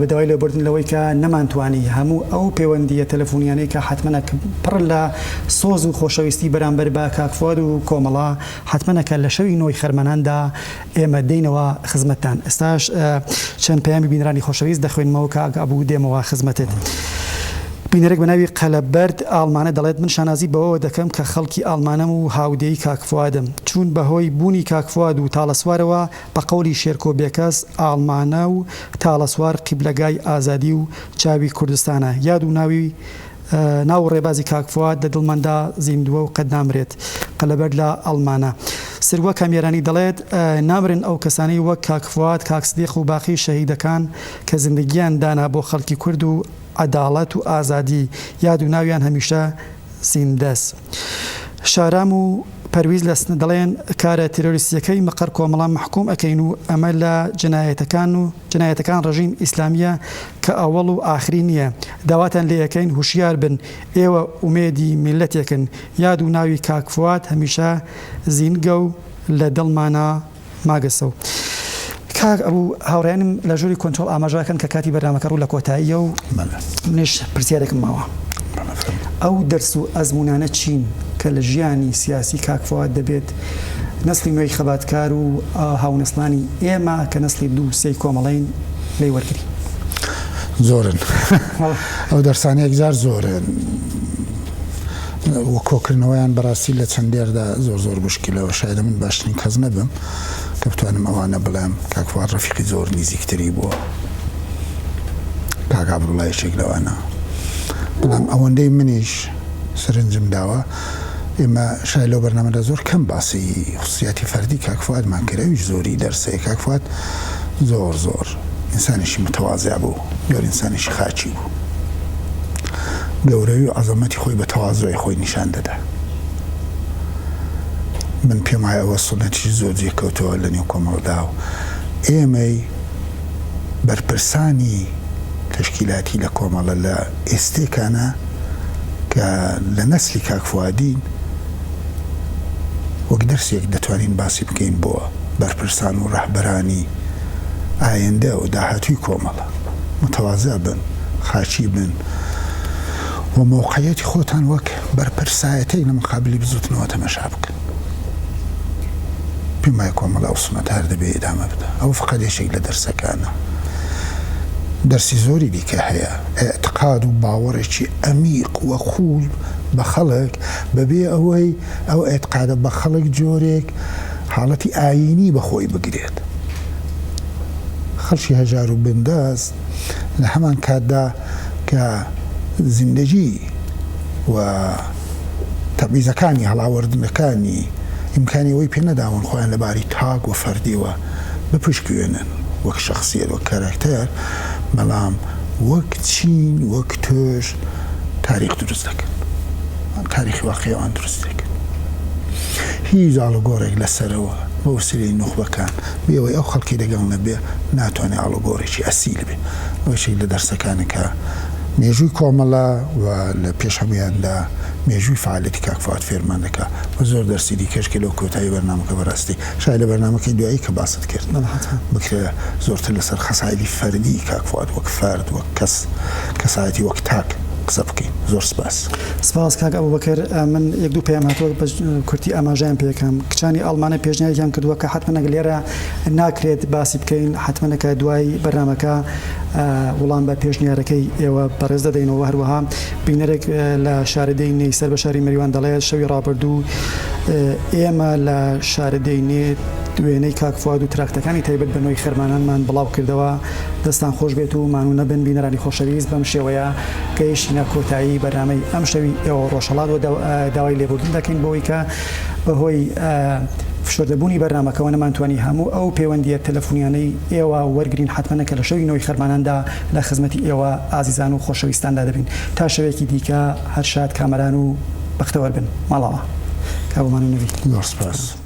بەداوای لێبوردن لەوەی کە نەمانتوانی هەموو ئەو پەیوەندیە تەلەفۆنیانەی کە حتممە پڕ لە سۆز و خۆشەویستی بەرامبەر بە کاکفواد و کۆمەڵا حتممەکە لە شەوی نۆی خەرماناندا ئێمە دێنەوە خزمەتتان. ئێستاش چەند پەیامی بینرانی خۆشەویست دەخوێنمەوە کە ئەبوو دێمەوە خزمەتت. بینەرێک بە ناوی قەلەبەرد ئاڵمانە دەڵێت من شانازی بەوە دەکەم کە خەڵکی ئاڵمانەم و هاودەی کاکفوادم چون بەهۆی بوونی کاکفواد و تاڵەسوارەوە بە قەولی شێرکۆ بێکەس ئاڵمانە و تاڵەسوار قیبلەگای ئازادی و چاوی کوردستانە یاد و ناو ڕێبازی کاکفواد لە دڵماندا زیندووە و قەت نامرێت. قەلەبەرد لە ئەڵمانە. سروە کامیێرانی دەڵێت نامرن ئەو کەسانەی وەک کاکفواد کاکسدیق و باقی شەهیدەکان کە زندگیان دانا بۆ خەڵکی کورد و عەداڵەت و ئازادی یاد و ناویان هەمیشە زیندەست. شارام و پەرویز لە دەڵێن کارە تیرۆریستیەکەی مەقەر کۆمەڵان محکوم ئەکەین و ئەمە لە جنایەتەکان ڕژیم ئیسلامیە کە ئەوەڵ و ئاخری نییە. داواتان لێ یەکەین هوشیار بن ئێوە ئومێدی میلەتێکن یاد و ناوی کاکفواد هەمیشە زیندگە و لە دڵمانە ماگەسە. کاک ئەبوو هاوڕێنم لە ژووری کۆنترۆل ئاماژەکەن کە کاتی بەرنامەکە ڕوو لە کۆتاییە و منیش پرسیارێکم ماوە. ئەو دەرس و ئەزمونانە چین کە لە ژیانی سیاسی کاکفواد دەبێت نسلی نوێی خەباتکار و هاونەسڵانی ئێمە کە نسلی دوو سێی کۆمەڵین لێی وەرگری؟ زۆرن ئەو دەرسانەیەک جار زۆرن وە کۆکردنەوەیان بەڕاستی لە چەندێردا زۆر زۆر مشکلەوە شایدە من باشترین کەس نەبم کە بتوانم ئەوانە بڵێم کاکفواد ڕەفیقی زۆر نزیکتری بووە کاک عەبدوڵڵایەکێک لەوانە بەڵام ئەوەندەی منیش سرنجم داوە ئێمە شای لەو بەرنامەدا زۆر کەم باسی خصوصیاتی فەردی کاک فوادمان کراویش زۆری دەرسەیە. کاک فواد زۆر ئینسانێکی متەوازە بوو، گەور ئینسانێکی خاچی بوو، گەورەوی و عەزەمەتی خۆی بە تەواضعی خۆی نیشان دەدا. من پێم وایە ئەوە سنەتیش زۆر جێکەوتەوە لە نێو کۆمەڵدا و ئێمەی بەرپرسانی تشکیلاتی لە کۆمەڵە لە ئێستێکانە کە لە نەسلی کاک فوادین وەک دەرسێک دەتوانین باسی بکەین بۆ بەرپرسان و ڕەهبەرانی ئایندە و داهاتووی کۆمەڵە. متەوازە بن، خاچی بن و مۆقعەتی خۆتان وەک بەرپرسایەتەی لە مقابلی بزوتنەوە تەمەشا بکەن. پێم وایە کۆمەڵە ئەو سنەتە هەر دەبێ ئیدامە بدە. ئەوە فقەت یەکێک لە دەرسەکانە. دەرسی زۆری دیکە هەیە، ئێعتقاد و باوەڕێکی ئەمیق وە خوڵ بە خەڵک بەبێ ئەوەی ئەو ئێعتقادە بە خەڵک جۆرێک حاڵەتی ئاینی بەخۆی بگرێت. خەڵکی هەژار و بنداز لە هەمان کاتدا کە زیندەجی و تەبعیزەکانی هەڵاوەردنەکانی ئیمکانی ئەوەی پێ نەداون خۆیان لەباری تاک و فەردیوە بپشکوێنن وەک شخصیت وەک کاراکتەر، بەڵام وەک چین وەک تۆش تاریخ دروست دەکەن، تاریخی واقعیەوان دروست دەکەن. هیچ ئاڵوگۆڕێک لەسەرەوە بە وسیلەی نوخبەکان بێەوەی ئەو خەڵکی لەگەڵ نەبێ ناتوانێت ئاڵوگۆڕێکی ئەسیل بێ. ئەوەشێک لە دەرسەکانە کە مێژووی کۆمەڵە و لە پێش هەمویاندا مێژووی فعالەتی کاک فواد فێرمان دەکات و زۆر دەرسی دیکەشکە لەو کۆتایی بەرنامەکە بەڕاستی شاید لە بەرنامەکەی دوایی کە باست کرد بکرێ زۆرتر لەسەر خەسایلی فەردی کاک فواد وەک فەرد وەک کەسایەتی وەک تاک قسە بکەین. زۆر سپاس کاک ئەبوبەکر. من یەک دوو پێیان هاتووە بە کورتی ئاماژەیان پێەکەم. کچانی ئەڵمانە پێشنیاریان کردووە کە حتمەنە لێرە ناکرێت باسی بکەین، حتمەنەکە دوای بەرنامەکە وڵام بە پێشنیارەکەی ئێوە بەڕێز دەدەینەوە. هەروەها بینەرێک لە شارەدەی نێی سەر بە شاری مەریوان دەڵێت شەوی ڕابردوو ئێمە لە شارەدەی نێ دوێنەی کاک فواد و تراکتەکانی تایبەت بەنەوەی خەرمانانمان بڵاو کردەوە. دەستان خۆش بێت و مانوو نەبن بینەرانی خۆشەویست. بەم شێوەیە گەیشتینە کۆتایی بەرنامەی ئەم شەوی ئێوە ڕۆژهەڵات و داوای لێبوردن دەکەین بۆەوەی کە بەهۆی فشردەبوونی بەرنامەکەەوە نەمانتوانی هەموو ئەو پەیوەندیە تەلەفۆنیانەی ئێوە وەرگرین حتمەنە کە لە شەوی نەوەی خەرماناندا لە خزمەتی ئێوە ئازیزان و خۆشەویستاندا دەبین. تا شەوێکی دیکە هەر شاد کامەران و بەختەوەر بن. ماڵەوە کابوومان و نەوی. زۆر سپاس.